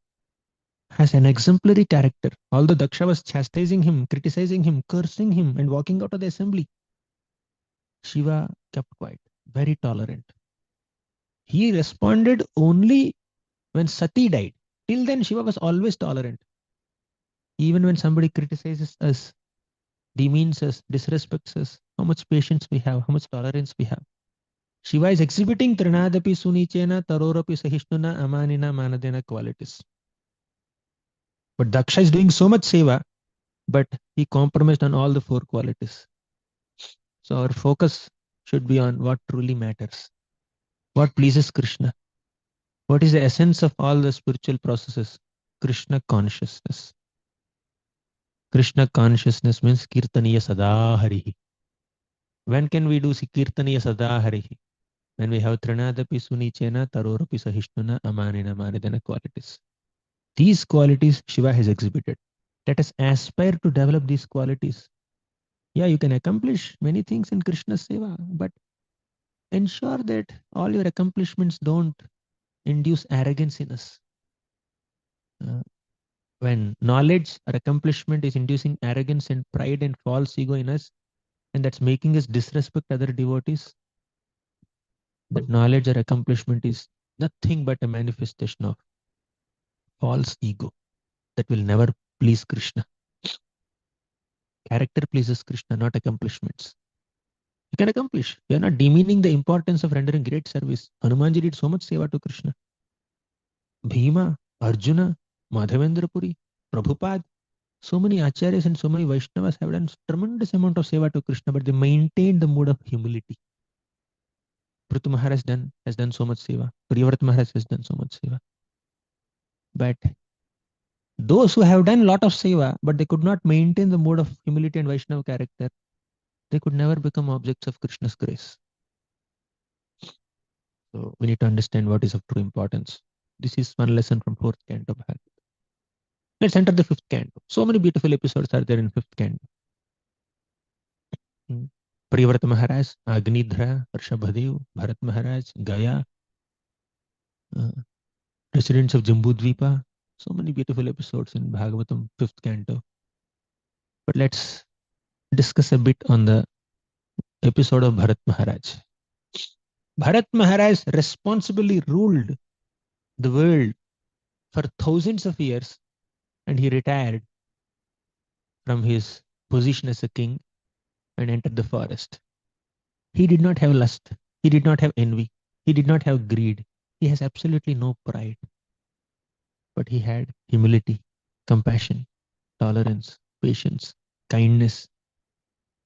has an exemplary character. Although Daksha was chastising him, criticizing him, cursing him, and walking out of the assembly, Shiva kept quiet, very tolerant. He responded only when Sati died. Till then, Shiva was always tolerant. Even when somebody criticizes us, demeans us, disrespects us, how much patience we have, how much tolerance we have. Shiva is exhibiting Trinadapi Sunichena, Tarorapi Sahishnuna, Amanina, Manadena qualities. But Daksha is doing so much seva, but he compromised on all the four qualities. So our focus should be on what truly matters. What pleases Krishna? What is the essence of all the spiritual processes? Krishna consciousness. Krishna consciousness means Kirtaniya Sada Harihi. When can we do Kirtaniya Sada Harihi? When we have Trinadapi Sunichena, Tarorapi Sahishnuna, Amanina, Manidana qualities. These qualities Shiva has exhibited. Let us aspire to develop these qualities. Yeah, you can accomplish many things in Krishna's seva, but ensure that all your accomplishments don't induce arrogance in us. When knowledge or accomplishment is inducing arrogance and pride and false ego in us, and that's making us disrespect other devotees, that knowledge or accomplishment is nothing but a manifestation of false ego that will never please Krishna. Character pleases Krishna, not accomplishments. You can accomplish. You are not demeaning the importance of rendering great service. Hanumanji did so much seva to Krishna. Bhima, Arjuna, Madhavendra Puri, Prabhupada, so many acharyas and so many Vaishnavas have done tremendous amount of seva to Krishna, but they maintained the mood of humility. Prithu Maharaj has done so much seva. Priyavrata Maharaj has done so much seva. But those who have done a lot of seva, but they could not maintain the mode of humility and Vaishnava character, they could never become objects of Krishna's grace. So we need to understand what is of true importance. This is one lesson from fourth canto. Let's enter the fifth canto. So many beautiful episodes are there in fifth canto. Priyavrata Maharaj, Agnidhra, Harshabhadev, Bharat Maharaj, Gaya, residents of Jambudvipa. So many beautiful episodes in Bhagavatam, 5th canto. But let's discuss a bit on the episode of Bharat Maharaj. Bharat Maharaj responsibly ruled the world for thousands of years, and he retired from his position as a king and entered the forest. He did not have lust. He did not have envy. He did not have greed. He has absolutely no pride. But he had humility, compassion, tolerance, patience, kindness,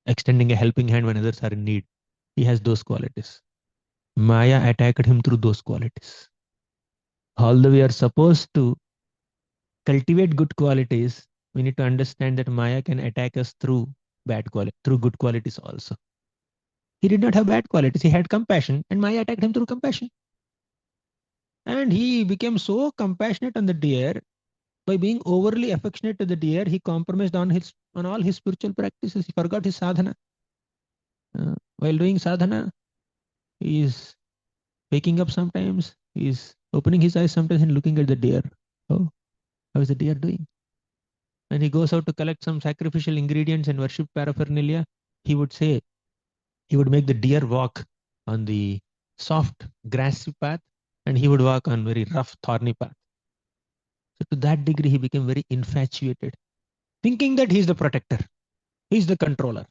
extending a helping hand when others are in need. He has those qualities. Maya attacked him through those qualities. Although we are supposed to cultivate good qualities, we need to understand that Maya can attack us through through good qualities also. He did not have bad qualities. He had compassion, and Maya attacked him through compassion. And he became so compassionate on the deer. By being overly affectionate to the deer, he compromised on all his spiritual practices. He forgot his sadhana. While doing sadhana, he is waking up sometimes. He is opening his eyes sometimes and looking at the deer. Oh, how is the deer doing? When he goes out to collect some sacrificial ingredients and worship paraphernalia, he would say, he would make the deer walk on the soft grassy path, and he would walk on very rough thorny path. So to that degree, he became very infatuated, thinking that he's the protector, he's the controller.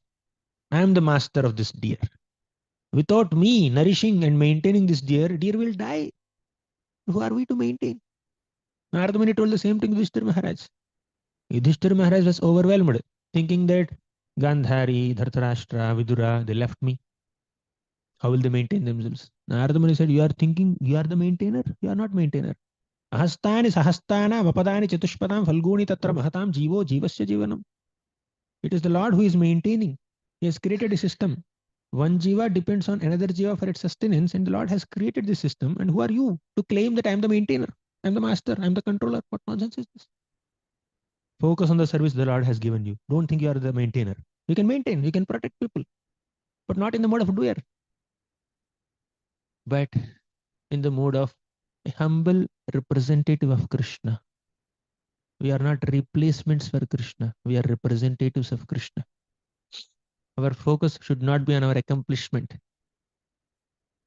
I am the master of this deer. Without me nourishing and maintaining this deer will die. Who are we to maintain? Narada Muni told the same thing to Yudhishthira Maharaj. Yudhishthira Maharaj was overwhelmed, thinking that Gandhari, Dhartarashtra, Vidura, they left me. How will they maintain themselves? Narada Muni said, you are thinking you are the maintainer. You are not maintainer. Ahastani sahastana vapadani chatushpadam falguni tatra mahatam jivo jivasya jivanam. It is the Lord who is maintaining. He has created a system. One jiva depends on another jiva for its sustenance, and the Lord has created this system. And who are you to claim that I am the maintainer? I am the master. I am the controller. What nonsense is this? Focus on the service the Lord has given you. Don't think you are the maintainer. You can maintain, you can protect people, but not in the mode of doer, but in the mode of a humble representative of Krishna. We are not replacements for Krishna. We are representatives of Krishna. Our focus should not be on our accomplishment.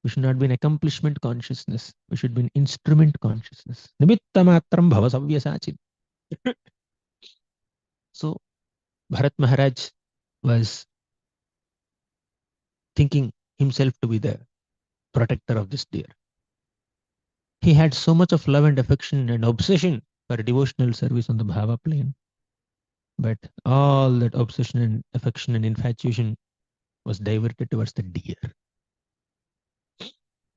We should not be an accomplishment consciousness. We should be an instrument consciousness. Nimittamatram bhava savyasachin. So Bharat Maharaj was thinking himself to be the protector of this deer. He had so much of love and affection and obsession for devotional service on the bhava plane. But all that obsession and affection and infatuation was diverted towards the deer.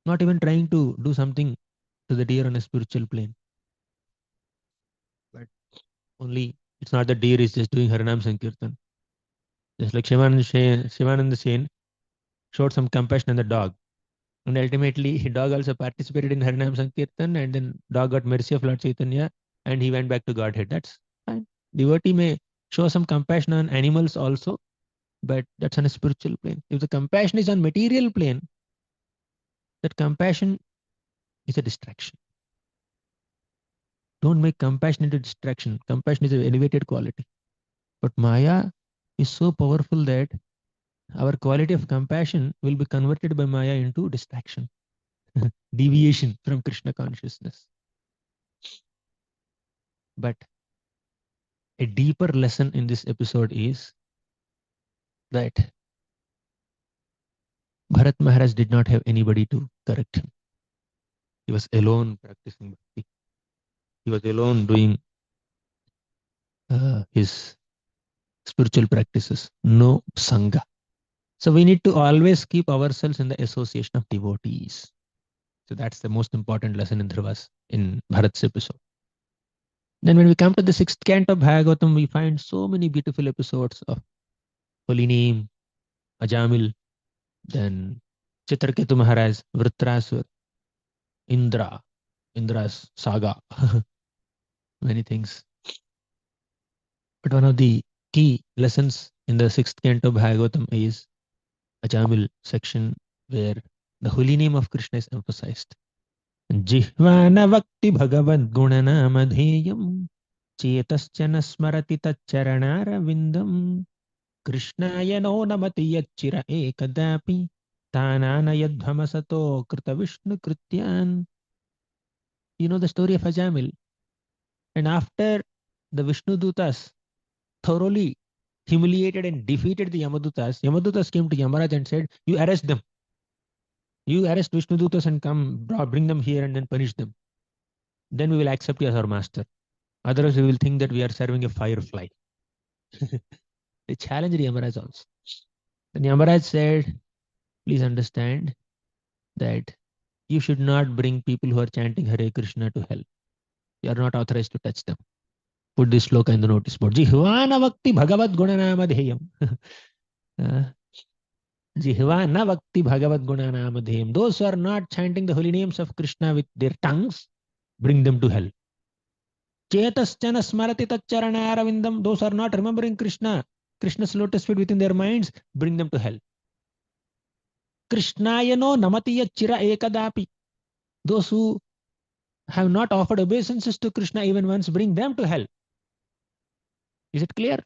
Not even trying to do something to the deer on a spiritual plane. But only, it's not the deer is just doing Harinam Sankirtan. Just like Shivananda Sen showed some compassion on the dog. And ultimately, dog also participated in Harinam Sankirtan, and then dog got mercy of Lord Chaitanya, and he went back to Godhead. That's fine. Devotee may show some compassion on animals also, but that's on a spiritual plane. If the compassion is on material plane, that compassion is a distraction. Don't make compassion into distraction. Compassion is an elevated quality. But Maya is so powerful that our quality of compassion will be converted by Maya into distraction, deviation from Krishna consciousness. But a deeper lesson in this episode is that Bharat Maharaj did not have anybody to correct him. He was alone practicing bhakti. He was alone doing his spiritual practices. No sangha. So we need to always keep ourselves in the association of devotees. So that's the most important lesson in Dhruvas in Bharat's episode. Then when we come to the 6th canto of Bhagavatam, we find so many beautiful episodes of holy name, Ajamil, then Chitraketu Maharaj, Vritrasur, Indra, Indra's saga, many things. But one of the key lessons in the 6th canto of Bhagavatam is Ajamil section where the holy name of Krishna is emphasized. जिह्वा न वक्ति भगवद्गुणनामधेयम् चेतश्च न स्मरति तच्चरणारविन्दम् कृष्णाय no नमति यच्चिर एकदापि तानानयध्वमसतो कृतविष्णुकृत्यान्. You know the story of Ajamil. And after the Vishnudutas thoroughly humiliated and defeated the Yamadutas, Yamadutas came to Yamaraj and said, you arrest them. You arrest Vishnudutas and come, bring them here and then punish them. Then we will accept you as our master. Otherwise, we will think that we are serving a firefly. They challenged Yamaraj also. And Yamaraj said, please understand that you should not bring people who are chanting Hare Krishna to hell. You are not authorized to touch them. Put this sloka in the notice board. Jihvana vakti bhagavad gunanamadheyam. Jihvana vakti bhagavad gunanamadheyam. Those who are not chanting the holy names of Krishna with their tongues, bring them to hell. Chetaschana smarati tacharana aravindam. Those who are not remembering Krishna, Krishna's lotus feet within their minds, bring them to hell. Krishnayano namatiya chira ekadapi. Those who have not offered obeisances to Krishna even once, bring them to hell. Is it clear?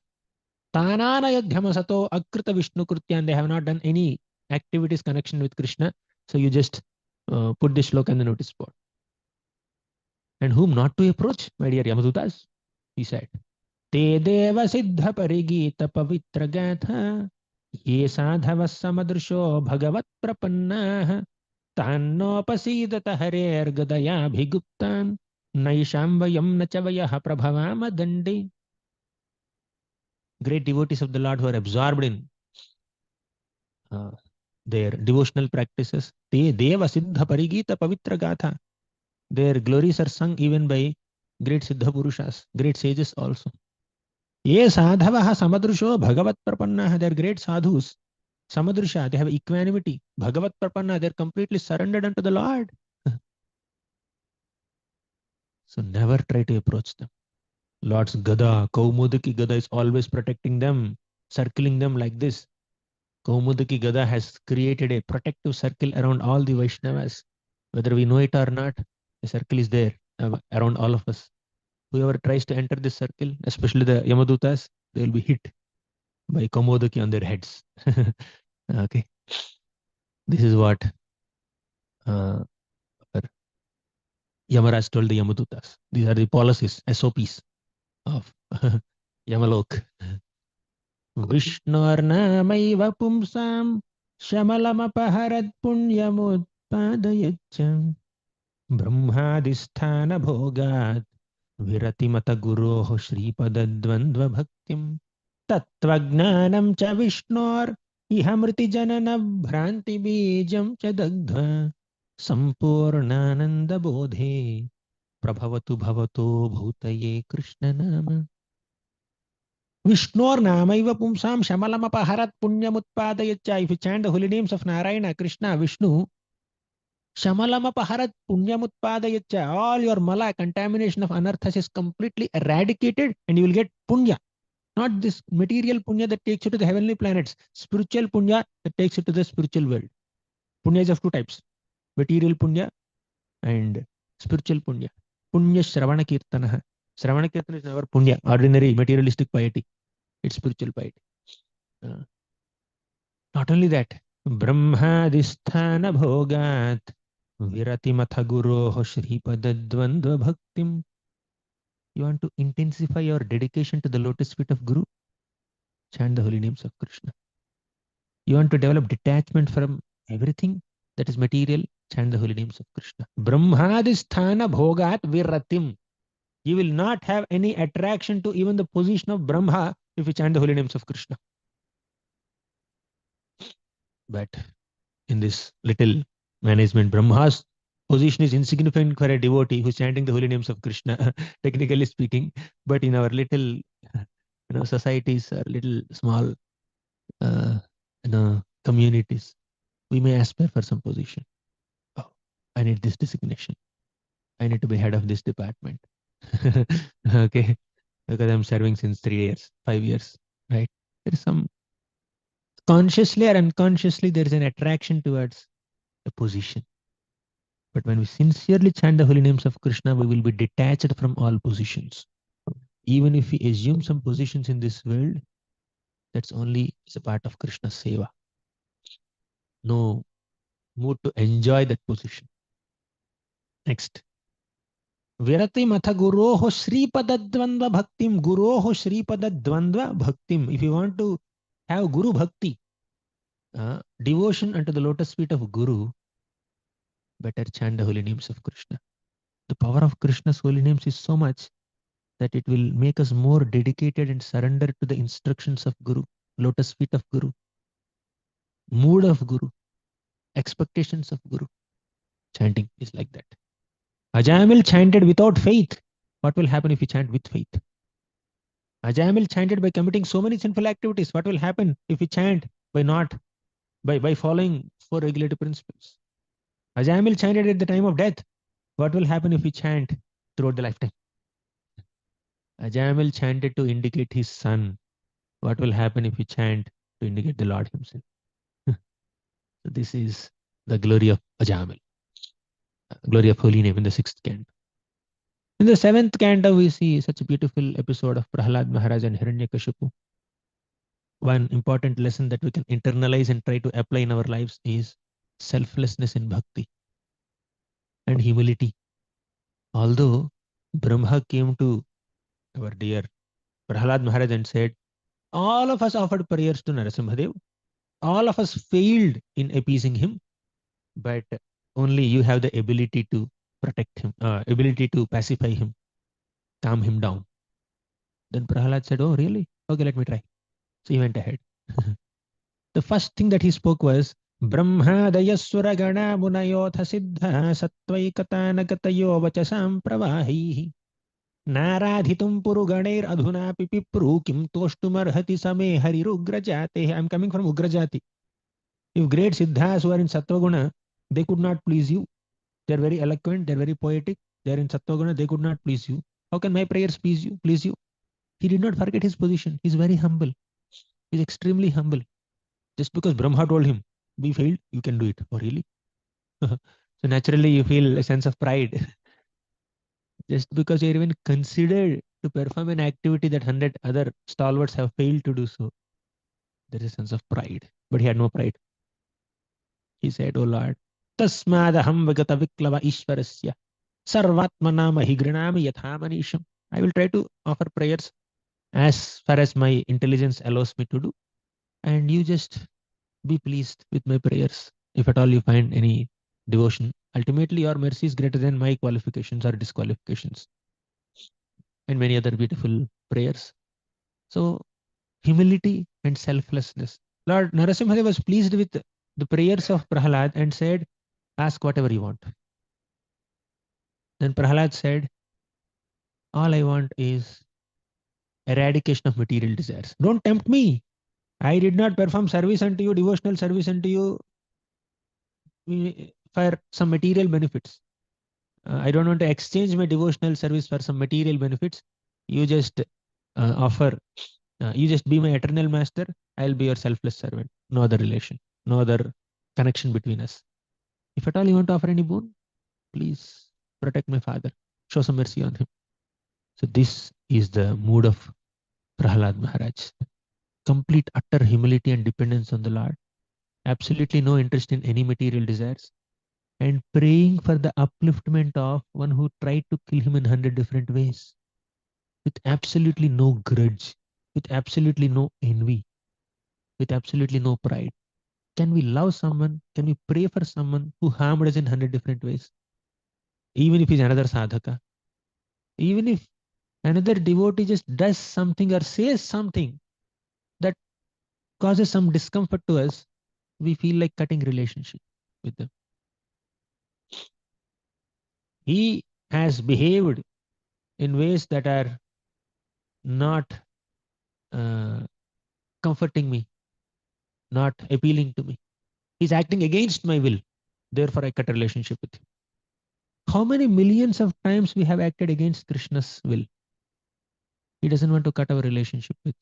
Tananayadhyamasato akrita Vishnu Krutyan. They have not done any activities connection with Krishna. So you just put this shloka in the notice board. And whom not to approach, my dear Yamadutas? He said, Te deva siddha parigita pavitra gatha ye sadhava samadrisho bhagavat prapannaha tannopasidata harer gadaya bhiguptan naishambhayam nachavayah prabhavama dandi. Great devotees of the Lord who are absorbed in uh, their devotional practices. Te deva siddha parigita pavitra gatha. Their glories are sung even by great siddha purushas, great sages also. Ye sadhavaha samadrusho bhagavat prapannaha. They are great sadhus. Samadrusha, they have equanimity. Bhagavat prapanna, they are completely surrendered unto the Lord. So never try to approach them. Lord's Gada, Kaumudiki Gada is always protecting them, circling them like this. Kaumudiki Gada has created a protective circle around all the Vaishnavas. Whether we know it or not, the circle is there around all of us. Whoever tries to enter this circle, especially the Yamadutas, they will be hit by Kaumudiki on their heads. Okay. This is what uh, Yamaraj told the Yamadutas. These are the policies, SOPs of Yamalok. विष्णोर्नामैव पुंसां शमलमपहरत् पुण्यमुत्पादयच्च ब्रह्मादिस्थानभोगात् विरतिमतगुरोः श्रीपदद्वन्द्वभक्तिं तत्त्वज्ञानं च विष्णोर् इह मृतिजननभ्रान्तिबीजं च दग्ध्वा सम्पूर्णानन्दबोधे प्रभवतु भवतो भूतये कृष्णनाम. Vishnor Namaiva Pumsam Shamalamapa Punyamutpadayaccha. If you chant the holy names of Narayana, Krishna, Vishnu, Shamalamapa Punyamutpadayaccha, all your mala contamination of anarthas is completely eradicated and you will get punya. Not this material punya that takes you to the heavenly planets, spiritual punya that takes you to the spiritual world. Punya is of two types, material punya and spiritual punya. Punya Shravana Kirtana. Shravana Kirtana is never punya, ordinary materialistic piety. It's spiritual piety. Not only that, Brahmadisthana bhogat viratimatha guroho shripadadvandva bhaktim. You want to intensify your dedication to the lotus feet of Guru? Chant the holy names of Krishna. You want to develop detachment from everything that is material? Chant the holy names of Krishna. Brahmadisthana bhogat viratim. You will not have any attraction to even the position of Brahma if you chant the holy names of Krishna. But in this little management, Brahma's position is insignificant for a devotee who's chanting the holy names of Krishna, technically speaking. But in our little, societies or little small, communities, we may aspire for some position. Oh, I need this designation. I need to be head of this department. Okay, because I'm serving since 3 years, 5 years, right? There is some consciously or unconsciously there is an attraction towards a position. But when we sincerely chant the holy names of Krishna, we will be detached from all positions. Even if we assume some positions in this world, that's only as a part of Krishna's seva. No mood to enjoy that position. Next. Virati matha guroho Sripadadvandva bhaktim. Guroho Sripadadvandva bhaktim. If you want to have Guru Bhakti, devotion unto the lotus feet of Guru, better chant the holy names of Krishna. The power of Krishna's holy names is so much that it will make us more dedicated and surrender to the instructions of Guru, lotus feet of Guru, mood of Guru, expectations of Guru. Chanting is like that. Ajamil chanted without faith. What will happen if you chant with faith? Ajamil chanted by committing so many sinful activities. What will happen if we chant by not by following four regulative principles? Ajamil chanted at the time of death. What will happen if we chant throughout the lifetime? Ajamil chanted to indicate his son. What will happen if we chant to indicate the Lord himself? So this is the glory of Ajamil, glory of holy name in the sixth canto. In the seventh canto, we see such a beautiful episode of Prahlad Maharaj and Hiranyakashipu. One important lesson that we can internalize and try to apply in our lives is selflessness in bhakti and humility. Although Brahma came to our dear Prahlad Maharaj and said, all of us offered prayers to Narasimhadev. All of us failed in appeasing him, but only you have the ability to protect him, ability to pacify him, calm him down. Then Prahlad said, oh, really? Okay, let me try. So he went ahead. The first thing that he spoke was, Brahmadayaswara gana munayotha siddha sattvaikatanagatyo vachasam pravahihi naradhitum puru ganer adhuna pipipru kim toshtumarhati same harirugrajate. I'm coming from Ugrajati. If great siddhas who are in Sattva they could not please you. They're very eloquent, they're very poetic, they're in Sattva they could not please you. How can my prayers please you? Please you? He did not forget his position. He's very humble. He's extremely humble. Just because Brahma told him, we failed, you can do it. Oh, really? So naturally, you feel a sense of pride. Just because you're even considered to perform an activity that 100 other stalwarts have failed to do so, there is a sense of pride. But he had no pride. He said, oh Lord, Tasmadaham Vagata Viklava Ishwarasya Sarvatmana Mahigranami Yathamanisham. I will try to offer prayers as far as my intelligence allows me to do. And you just be pleased with my prayers. If at all you find any devotion, ultimately your mercy is greater than my qualifications or disqualifications. And many other beautiful prayers. So humility and selflessness. Lord Narasimha was pleased with the prayers of Prahalad and said, ask whatever you want. Then Prahalad said, all I want is eradication of material desires. Don't tempt me. I did not perform service unto you, devotional service unto you for some material benefits. I don't want to exchange my devotional service for some material benefits. You just offer, you just be my eternal master. I'll be your selfless servant. No other relation, no other connection between us. If at all you want to offer any boon, please protect my father. Show some mercy on him. So this is the mood of Prahlad Maharaj. Complete utter humility and dependence on the Lord. Absolutely no interest in any material desires. And praying for the upliftment of one who tried to kill him in 100 different ways. With absolutely no grudge. With absolutely no envy. With absolutely no pride. Can we love someone? Can we pray for someone who harmed us in 100 different ways? Even if he's another sadhaka. Even if another devotee just does something or says something that causes some discomfort to us, we feel like cutting relationship with them. He has behaved in ways that are not uh, comforting me, not appealing to me. He's acting against my will. Therefore, I cut a relationship with him. How many millions of times we have acted against Krishna's will? He doesn't want to cut our relationship with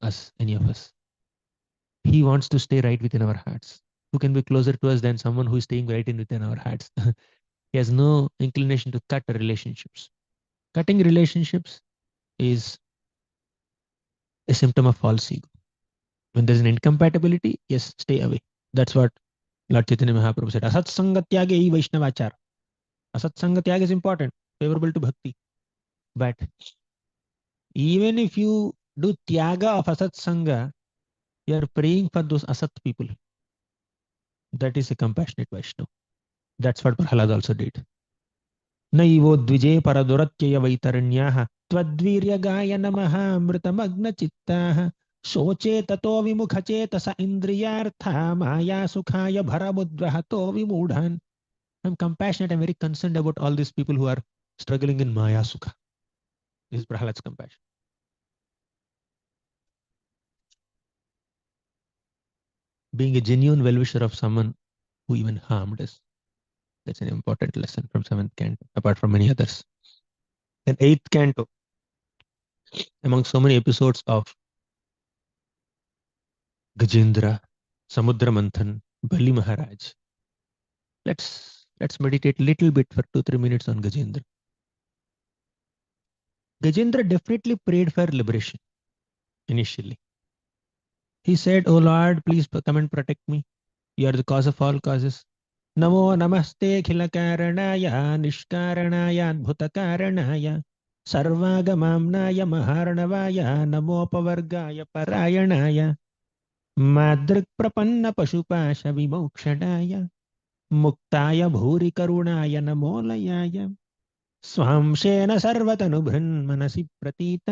us, any of us. He wants to stay right within our hearts. who can be closer to us than someone who is staying right in within our hearts? He has no inclination to cut relationships. Cutting relationships is a symptom of false ego. When there's an incompatibility, yes, stay away. That's what Lord Chaitanya Mahaprabhu said. Asat sangatyage hi Vaishnavachar. Asat sangatyag is important, favorable to bhakti. But even if you do tyaga of asat sanga, you are praying for those asat people. That is a compassionate Vaishnava. That's what Prahalad also did. नैवो द्विजे परदुरत्यय वैतरण्याः त्वद्वीर्यगाय नमः मृतमग्नचित्ताः शोचे ततो विमुखचेतस इन्द्रियार्था माया सुखाय भरमुद्वहतो विमूढान्. I'm compassionate. I'm very concerned about all these people who are struggling in Maya Sukha. This is Prahalad's compassion. Being a genuine well-wisher of someone who even harmed us. That's an important lesson from 7th canto, apart from many others. Then 8th canto, among so many episodes of Gajendra, Samudra Manthan, Bali Maharaj. Let's meditate a little bit for 2-3 minutes on Gajendra. Gajendra definitely prayed for liberation initially. He said, "Oh Lord, please come and protect me. You are the cause of all causes. Namo namaste khila karanaya nishkaranaya adbhuta karanaya sarvagamamnaya maharnavaya namopavargaya parayanaya madrik prapanna pashupasha vimokshadaya मुक्ताय भूरि करुणाय नमोलयाय स्वांशेन सर्वतनुभृन्मनसि प्रतीत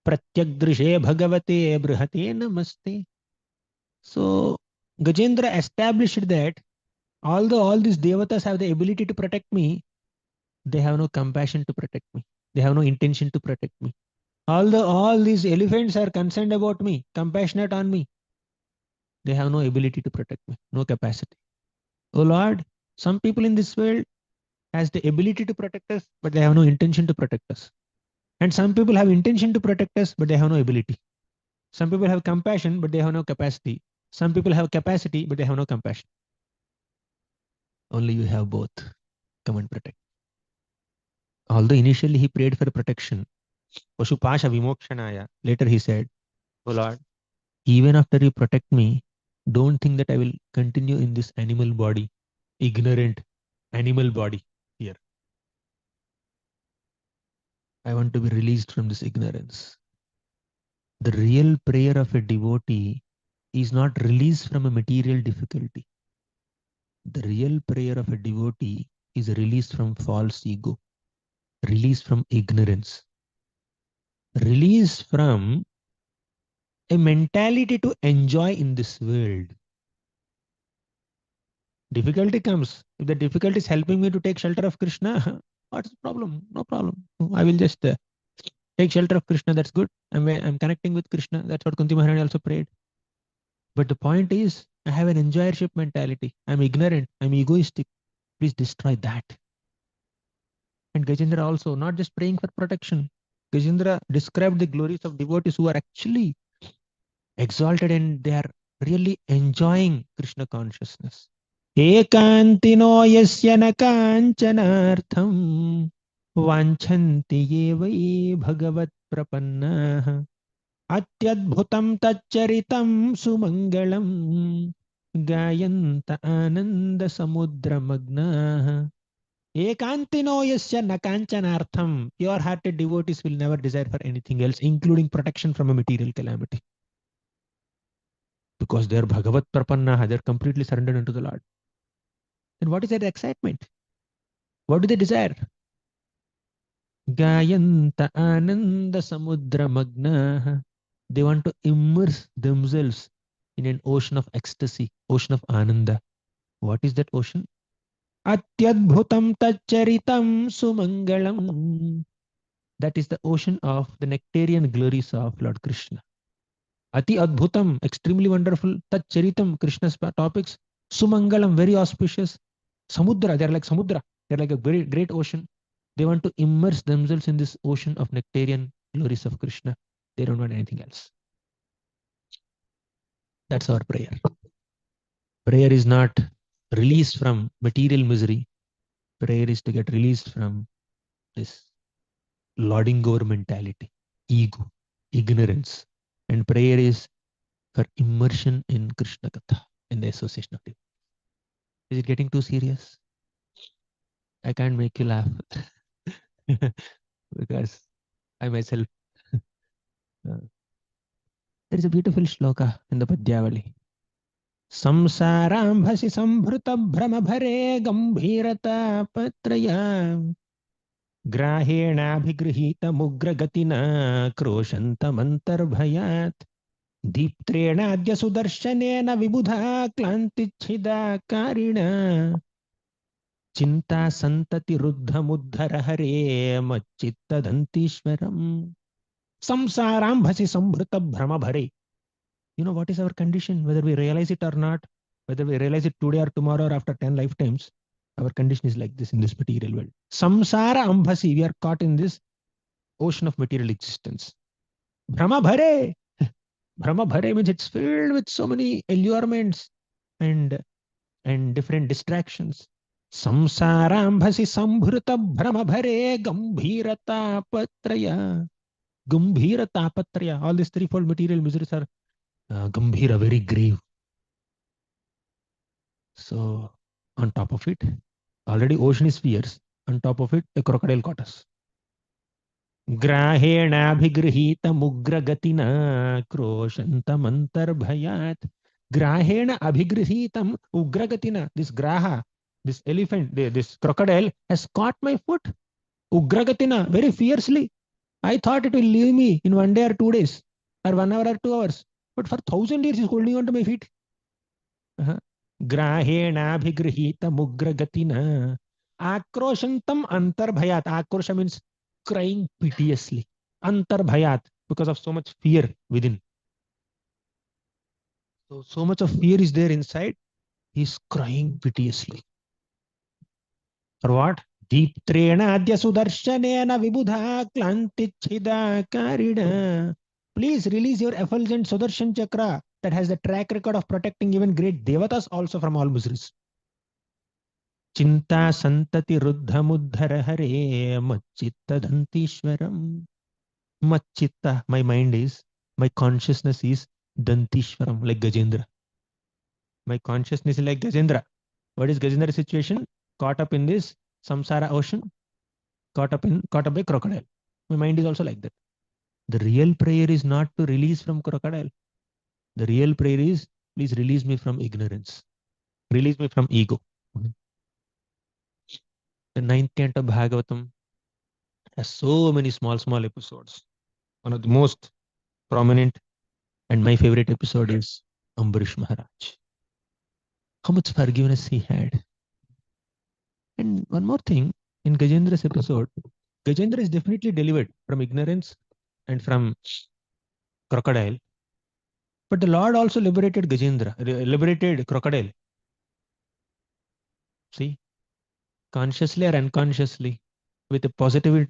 प्रत्यग्दृशे भगवते बृहते नमस्ते." So Gajendra established that although all these devatas have the ability to protect me, they have no compassion to protect me. They have no intention to protect me. Although all these elephants are concerned about me, compassionate on me, they have no ability to protect me, no capacity. Oh Lord, some people in this world has the ability to protect us, but they have no intention to protect us. And some people have intention to protect us, but they have no ability. Some people have compassion, but they have no capacity. Some people have capacity, but they have no compassion. Only you have both. Come and protect. Although initially he prayed for protection, Pashupasha Vimokshanaya, later he said, "Oh Lord, even after you protect me, don't think that I will continue in this animal body, ignorant animal body here. I want to be released from this ignorance." The real prayer of a devotee is not release from a material difficulty. The real prayer of a devotee is a release from false ego, release from ignorance, release from a mentality to enjoy in this world. Difficulty comes. If the difficulty is helping me to take shelter of Krishna, what's the problem? No problem. I will just take shelter of Krishna. That's good. I'm connecting with Krishna. That's what Kunti Maharani also prayed. But the point is, I have an enjoyership mentality. I'm ignorant. I'm egoistic. Please destroy that. And Gajendra also, not just praying for protection. Gajendra described the glories of devotees who are actually exalted and they are really enjoying Krishna consciousness. एकान्तिनो यस्य न काञ्चनार्थं वाञ्छन्ति ये वै भगवत्प्रपन्नाः अत्यद्भुतं तच्चरितं सुमङ्गलं गायन्त आनन्दसमुद्रमग्नाः. Ekantino yasya na kanchanartham. Pure-hearted devotees will never desire for anything else, including protection from a material calamity. Because they are Bhagavat Prapannaha, they are completely surrendered unto the Lord. Then what is their excitement? What do they desire? Gayanta ananda samudra magnaha. They want to immerse themselves in an ocean of ecstasy, ocean of ananda. What is that ocean? Atyadbhutam tacharitam sumangalam. That is the ocean of the nectarian glories of Lord Krishna. Ati Adbhutam, extremely wonderful. Tat Charitam, Krishna's topics. Sumangalam, very auspicious. Samudra, they're like Samudra. They're like a very great ocean. They want to immerse themselves in this ocean of nectarian glories of Krishna. They don't want anything else. That's our prayer. Prayer is not released from material misery. Prayer is to get released from this lording over mentality, ego, ignorance. And prayer is for immersion in Krishna Katha, in the association of it. Is it getting too serious? I can't make you laugh because I myself. There is a beautiful shloka in the Padyavali. संसाराम्भसि संभृत भ्रम भरे गंभीरता पत्रया ग्राहेणाभिगृहीतमुग्रगतिना क्रोशन्तमन्तर्भयात् दीप्त्रेणाद्य सुदर्शनेन विबुधा क्लान्तिच्छिदा कारिणा चिन्ता सन्तति रुद्धमुद्धर हरे मच्चित्तदन्तीश्वरम् संसाराम्भसि संभृत भ्रम भरे. You know what is our condition, whether we realize it or not, whether we realize it today or tomorrow or after 10 lifetimes, our condition is like this in this material world. Samsara ambhasi, we are caught in this ocean of material existence. Brahma bhare. Brahma bhare means it's filled with so many allurements and different distractions. Samsara ambhasi sambhrita brahma bhare gambhira tapatraya. Gambhira tapatraya. All these threefold material miseries are gambhira, very grave. So on top of it, already ocean is fierce. On top of it, a crocodile caught us. ग्राहेणाभिगृहीतमुग्रगतिना क्रोशन्तमन्तर्भयात्. Grahena abhigrihitam ugragatina. This graha, this elephant, this crocodile has caught my foot. Ugragatina, very fiercely. I thought it will leave me in 1 day or 2 days, or 1 hour or 2 hours. But for 1,000 years, it's holding on to my feet. ग्राहेणाभिगृहीतमुग्रगतिना आक्रोशंतम अंतर्भयात. Akrosha means crying piteously. Antarbhayat, because of so much fear within. So much of fear is there inside. He's crying piteously. For what? Deeptrena adya sudarshanena vibudha klantichhida karina. Please release your effulgent Sudarshan chakra that has the track record of protecting even great devatas also from all miseries. Chinta santati ruddhamuddhara hare macchitta dantishwaram. Macchitta, my mind is, my consciousness is dantishwaram, like Gajendra. My consciousness is like Gajendra. What is Gajendra's situation? Caught up in this samsara ocean, caught up by crocodile. My mind is also like that. The real prayer is not to release from crocodile. The real prayer is, please release me from ignorance. Release me from ego. The 9th canto of Bhagavatam has so many small episodes. One of the most prominent and my favorite episode is Ambarish Maharaj. How much forgiveness he had. And one more thing, in Gajendra's episode, Gajendra is definitely delivered from ignorance and from crocodile. But the Lord also liberated Gajendra, liberated crocodile. See, consciously or unconsciously, with a positive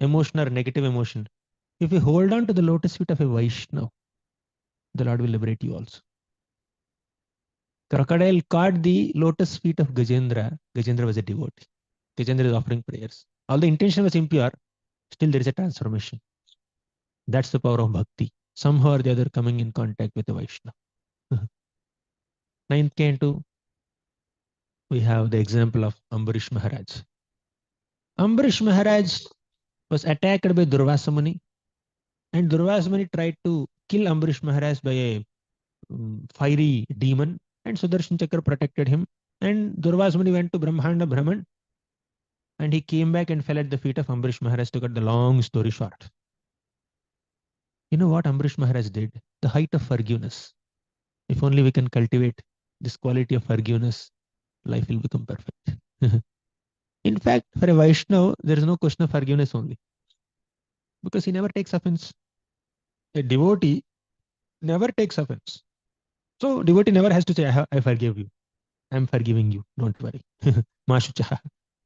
emotion or negative emotion. If you hold on to the lotus feet of a Vaishnava, the Lord will liberate you also. Crocodile caught the lotus feet of Gajendra. Gajendra was a devotee. Gajendra is offering prayers. Although the intention was impure, still there is a transformation. That's the power of bhakti. Somehow or the other coming in contact with the Vaishnava. 9th canto, we have the example of Ambarish Maharaj. Ambarish Maharaj was attacked by Durvasa Muni, and Durvasa Muni tried to kill Ambarish Maharaj by a fiery demon, and Sudarshan Chakra protected him. And Durvasa Muni went to Brahmanda Brahman, and he came back and fell at the feet of Ambarish Maharaj. To cut the long story short, you know what Ambarish Maharaj did? The height of forgiveness. If only we can cultivate this quality of forgiveness, life will become perfect. In fact, for a Vaishnava, there is no question of forgiveness only, because he never takes offense. A devotee never takes offense. So devotee never has to say, I forgive you. I'm forgiving you. Don't worry. Mashucha.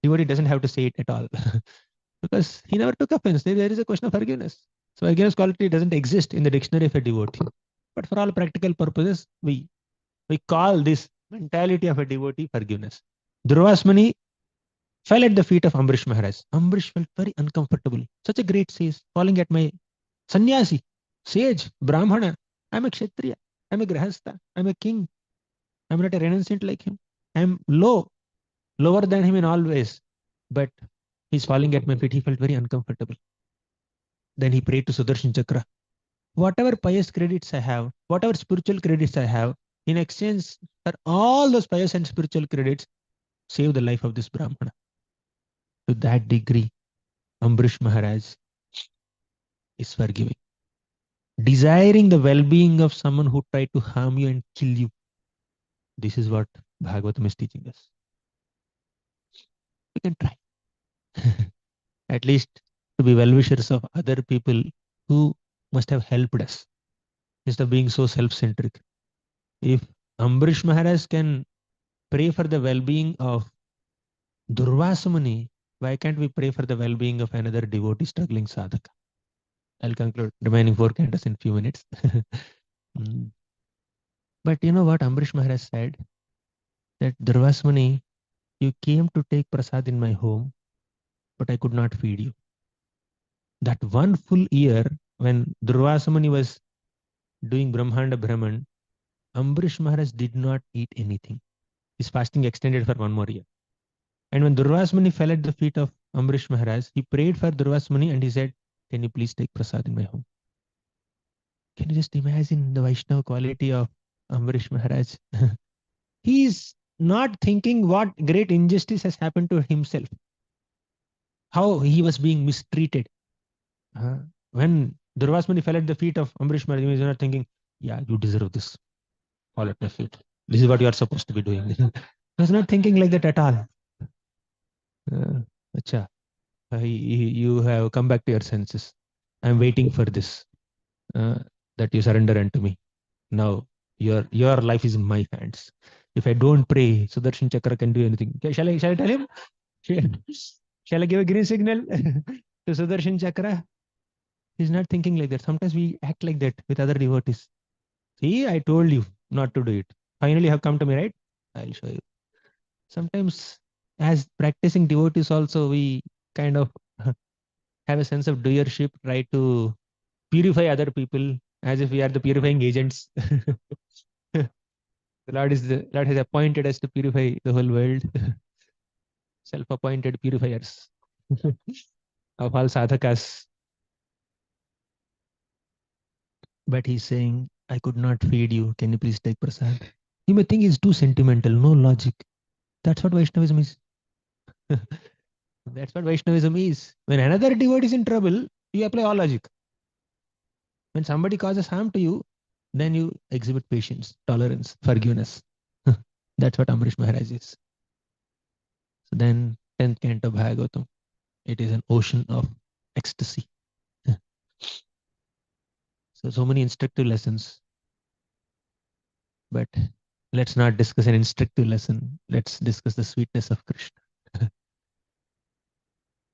Devotee doesn't have to say it at all because he never took offense. There is a question of forgiveness. So forgiveness quality doesn't exist in the dictionary of a devotee. But for all practical purposes, we We call this mentality of a devotee forgiveness. Durvasmani fell at the feet of Ambrish Maharaj. Ambrish felt very uncomfortable. Such a great sage falling at my sannyasi, sage, brahmana. I'm a kshatriya. I'm a grahastha. I'm a king. I'm not a renunciant like him. I'm lower than him in all ways. But he's falling at my feet. He felt very uncomfortable. Then he prayed to Sudarshan Chakra. Whatever pious credits I have, whatever spiritual credits I have, in exchange for all those pious and spiritual credits, save the life of this Brahmana. To that degree, Ambrish Maharaj is forgiving. Desiring the well-being of someone who tried to harm you and kill you. This is what Bhagavatam is teaching us. We can try. At least to be well-wishers of other people who must have helped us instead of being so self-centric. If Ambrish Maharaj can pray for the well-being of Durvasamuni, why can't we pray for the well-being of another devotee struggling sadhaka? I'll conclude remaining 4 cantos in few minutes. Mm. But you know what Ambrish Maharaj said? That Durvasamuni, you came to take prasad in my home, but I could not feed you. That one full year when Durvasamuni was doing Brahmanda Brahman, Ambrish Maharaj did not eat anything. His fasting extended for 1 more year. And when Durvasmuni fell at the feet of Ambrish Maharaj, he prayed for Durvasmuni and he said, can you please take prasad in my home? Can you just imagine the Vaishnava quality of Ambrish Maharaj? He is not thinking what great injustice has happened to himself, how he was being mistreated. When Durvasmuni fell at the feet of Ambrish Maharaj, he was not thinking, yeah, you deserve this. Fall at my feet. This is what you are supposed to be doing. He was not thinking like that at all. Acha, you have come back to your senses. I'm waiting for this, that you surrender unto me. Now your life is in my hands. If I don't pray, Sudarshan Chakra can do anything. Okay, shall I tell him? Shall I give a green signal to Sudarshan Chakra? He's not thinking like that. Sometimes we act like that with other devotees. See, I told you not to do it. Finally, you have come to me, right? I'll show you. Sometimes, as practicing devotees, also we kind of have a sense of doership, try to purify other people as if we are the purifying agents. The Lord has appointed us to purify the whole world, self-appointed purifiers of all sadhakas. But he's saying, I could not feed you. Can you please take prasad? You may think it's too sentimental, no logic. That's what Vaishnavism is. That's what Vaishnavism is. When another devotee is in trouble, you apply all logic. When somebody causes harm to you, then you exhibit patience, tolerance, forgiveness. That's what Amrish Maharaj is. So then, 10th canto Bhagavatam, it is an ocean of ecstasy. So many instructive lessons. But let's not discuss an instructive lesson. Let's discuss the sweetness of Krishna.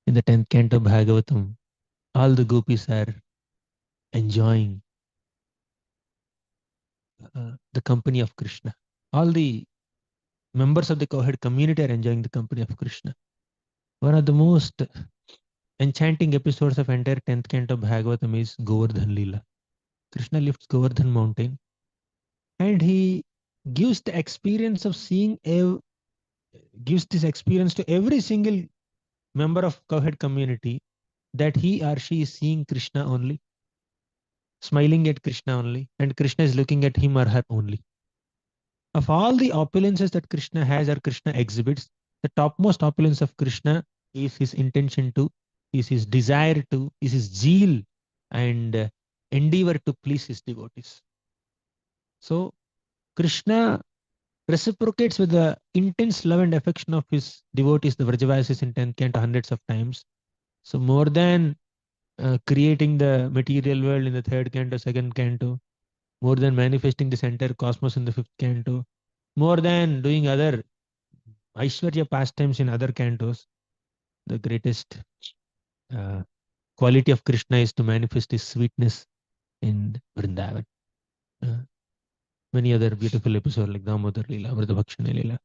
In the 10th canto Bhagavatam, all the gopis are enjoying the company of Krishna. All the members of the cowherd community are enjoying the company of Krishna. One of the most enchanting episodes of entire 10th canto Bhagavatam is Govardhan Leela. Krishna lifts Govardhan mountain and he gives the experience of seeing, gives this experience to every single member of cowherd community that he or she is seeing Krishna only, smiling at Krishna only, and Krishna is looking at him or her only. Of all the opulences that Krishna has or Krishna exhibits, the topmost opulence of Krishna is his intention to, is his desire to, is his zeal and endeavor to please his devotees. So Krishna reciprocates with the intense love and affection of his devotees, the Vrajavasis in 10th canto hundreds of times. So more than creating the material world in the 3rd canto, 2nd canto, more than manifesting this entire cosmos in the 5th canto, more than doing other Aishwarya pastimes in other cantos, the greatest uh, quality of Krishna is to manifest his sweetness in Vrindavan. Uh, many other beautiful episodes like Damodar Leela, Amrita Bhakshana Leela.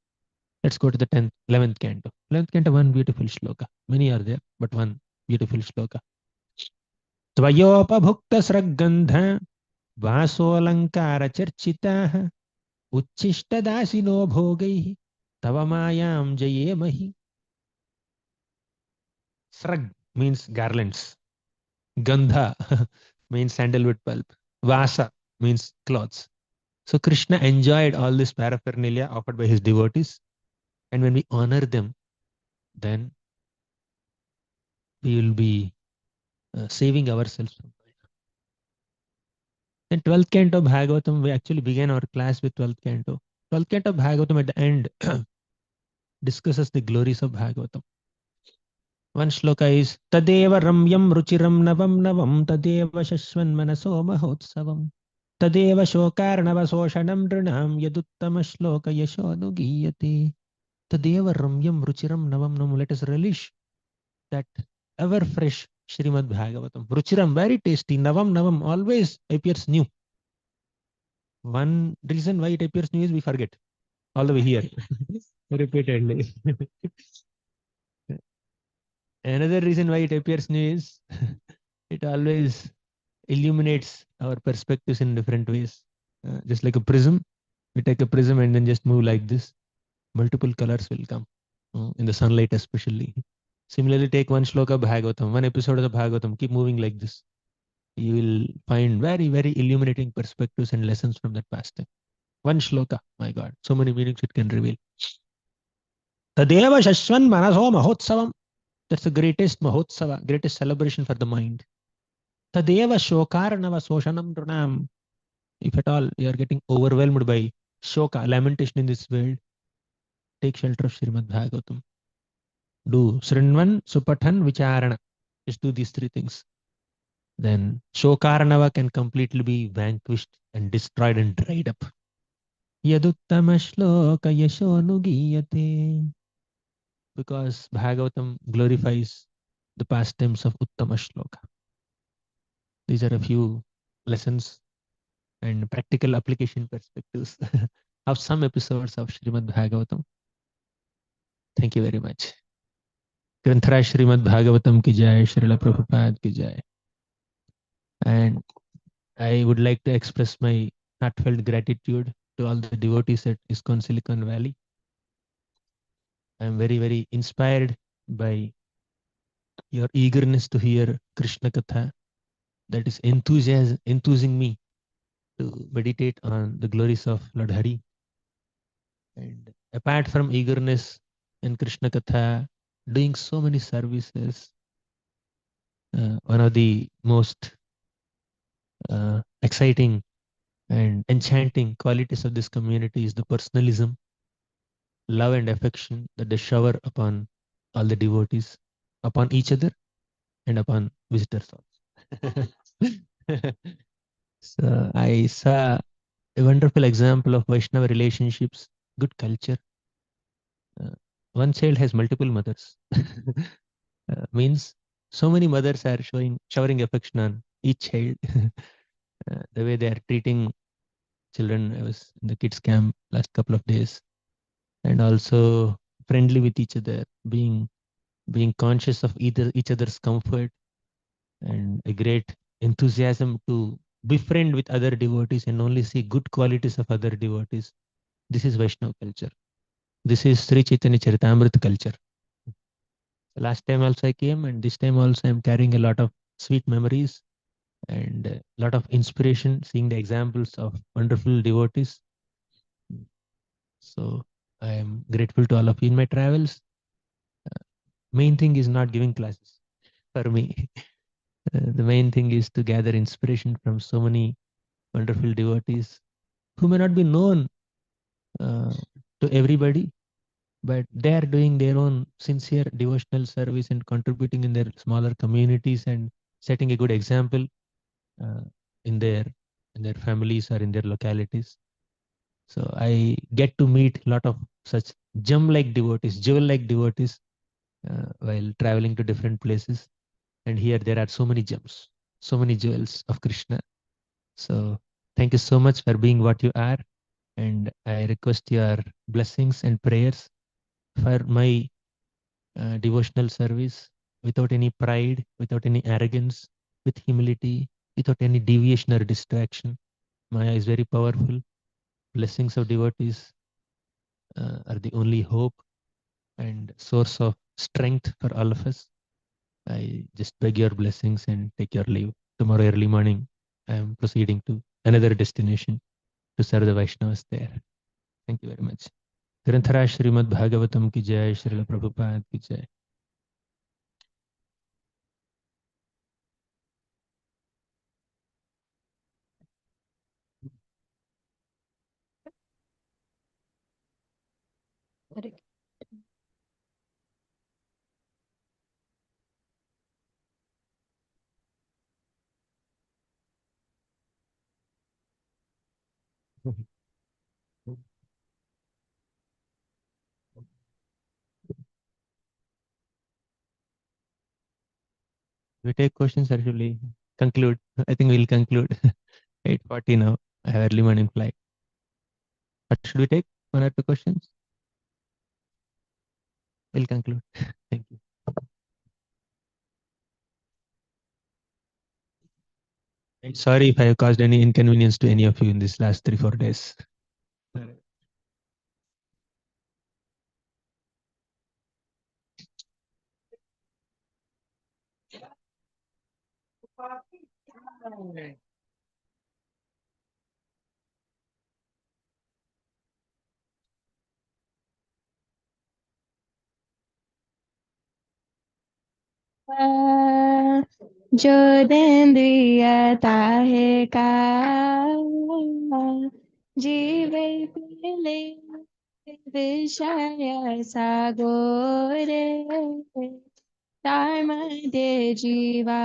Let's go to the 10th, 11th canto. 11th canto, one beautiful shloka. Many are there, but one beautiful shloka. त्वयोपभुक्तस्रग्गन्ध वासोऽलङ्कारचर्चिताः उच्छिष्टदासिनो भोगैः तव मायां जयेमहि. Srag means garlands. Gandha means sandalwood pulp. Vasa means clothes. So Krishna enjoyed all this paraphernalia offered by his devotees. And when we honor them, then we will be saving ourselves from fire. Then 12th canto of Bhagavatam, we actually began our class with 12th canto. 12th canto of Bhagavatam at the end discusses the glories of Bhagavatam. One shloka is Tadeva Ramyam Ruchiram Navam Navam Tadeva Shashvan Manaso Mahotsavam Tadeva Shokarnava Soshanam Drinam Yaduttama Shloka Yasho Anugiyate. Tadeva Ramyam Ruchiram Navam Navam. Let us relish that ever fresh Srimad Bhagavatam. Ruchiram, very tasty. Navam Navam always appears new. One reason why it appears new is we forget all the way here repeatedly. Another reason why it appears new is it always illuminates our perspectives in different ways. Just like a prism, we take a prism and then just move like this. Multiple colors will come in the sunlight, especially. Similarly, take one shloka of Bhagavatam, one episode of the Bhagavatam, keep moving like this. You will find very, very illuminating perspectives and lessons from that pastime. One shloka, my God, so many meanings it can reveal. Tadeva Shashwan Manaso Mahotsavam. That's the greatest Mahotsava, greatest celebration for the mind. Tadeva Shokarnava Soshanam Dranam. If at all you are getting overwhelmed by shoka, lamentation in this world, take shelter of Srimad Bhagavatam. Do Srinvan, Supathan, Vicharana. Just do these three things. Then Shokarnava can completely be vanquished and destroyed and dried up. Yaduttama Shloka Yashonugiyate. Because Bhagavatam glorifies the pastimes of Uttama Shloka. These are a few lessons and practical application perspectives of some episodes of Srimad Bhagavatam. Thank you very much. Granthara Srimad Bhagavatam ki jai, Srila Prabhupada ki jai. And I would like to express my heartfelt gratitude to all the devotees at ISKCON Silicon Valley. I am very, very inspired by your eagerness to hear Krishna Katha. That is enthusing me to meditate on the glories of Lord Hari. And apart from eagerness in Krishna Katha, doing so many services, one of the most exciting and enchanting qualities of this community is the personalism, love and affection that they shower upon all the devotees, upon each other, and upon visitors also. So I saw a wonderful example of Vaishnava relationships, good culture. One child has multiple mothers. Means so many mothers are showering affection on each child. The way they are treating children. I was in the kids camp last couple of days, and also friendly with each other, being conscious of each other's comfort, and a great enthusiasm to befriend with other devotees and only see good qualities of other devotees. This is Vaishnava culture. This is Sri Chaitanya Charitamrita culture. Last time also I came, and this time also I'm carrying a lot of sweet memories and a lot of inspiration, seeing the examples of wonderful devotees. So I am grateful to all of you in my travels. Main thing is not giving classes for me. The main thing is to gather inspiration from so many wonderful devotees who may not be known uh, to everybody, but they are doing their own sincere devotional service and contributing in their smaller communities and setting a good example uh, in their families or in their localities. So I get to meet a lot of such gem-like devotees, jewel-like devotees while traveling to different places. And here there are so many gems, so many jewels of Krishna. So thank you so much for being what you are. and I request your blessings and prayers for my devotional service without any pride, without any arrogance, with humility, without any deviation or distraction. Maya is very powerful. Blessings of devotees are the only hope and source of strength for all of us. I just beg your blessings and take your leave. Tomorrow early morning, I am proceeding to another destination to serve the Vaishnavas there. Thank you very much. ग्रंथराज Shrimad Bhagavatam की जय, श्रील प्रभुपाद की जय. Hare We take questions or should we conclude? I think we'll conclude. 8:40 now. I have early morning flight. But should we take one or two questions? We'll conclude. Thank you. And sorry if I have caused any inconvenience to any of you in these last 3-4 days. जो देन्द्रियता है का जीवे पीले विषय सागोरे तार मध्य जीवा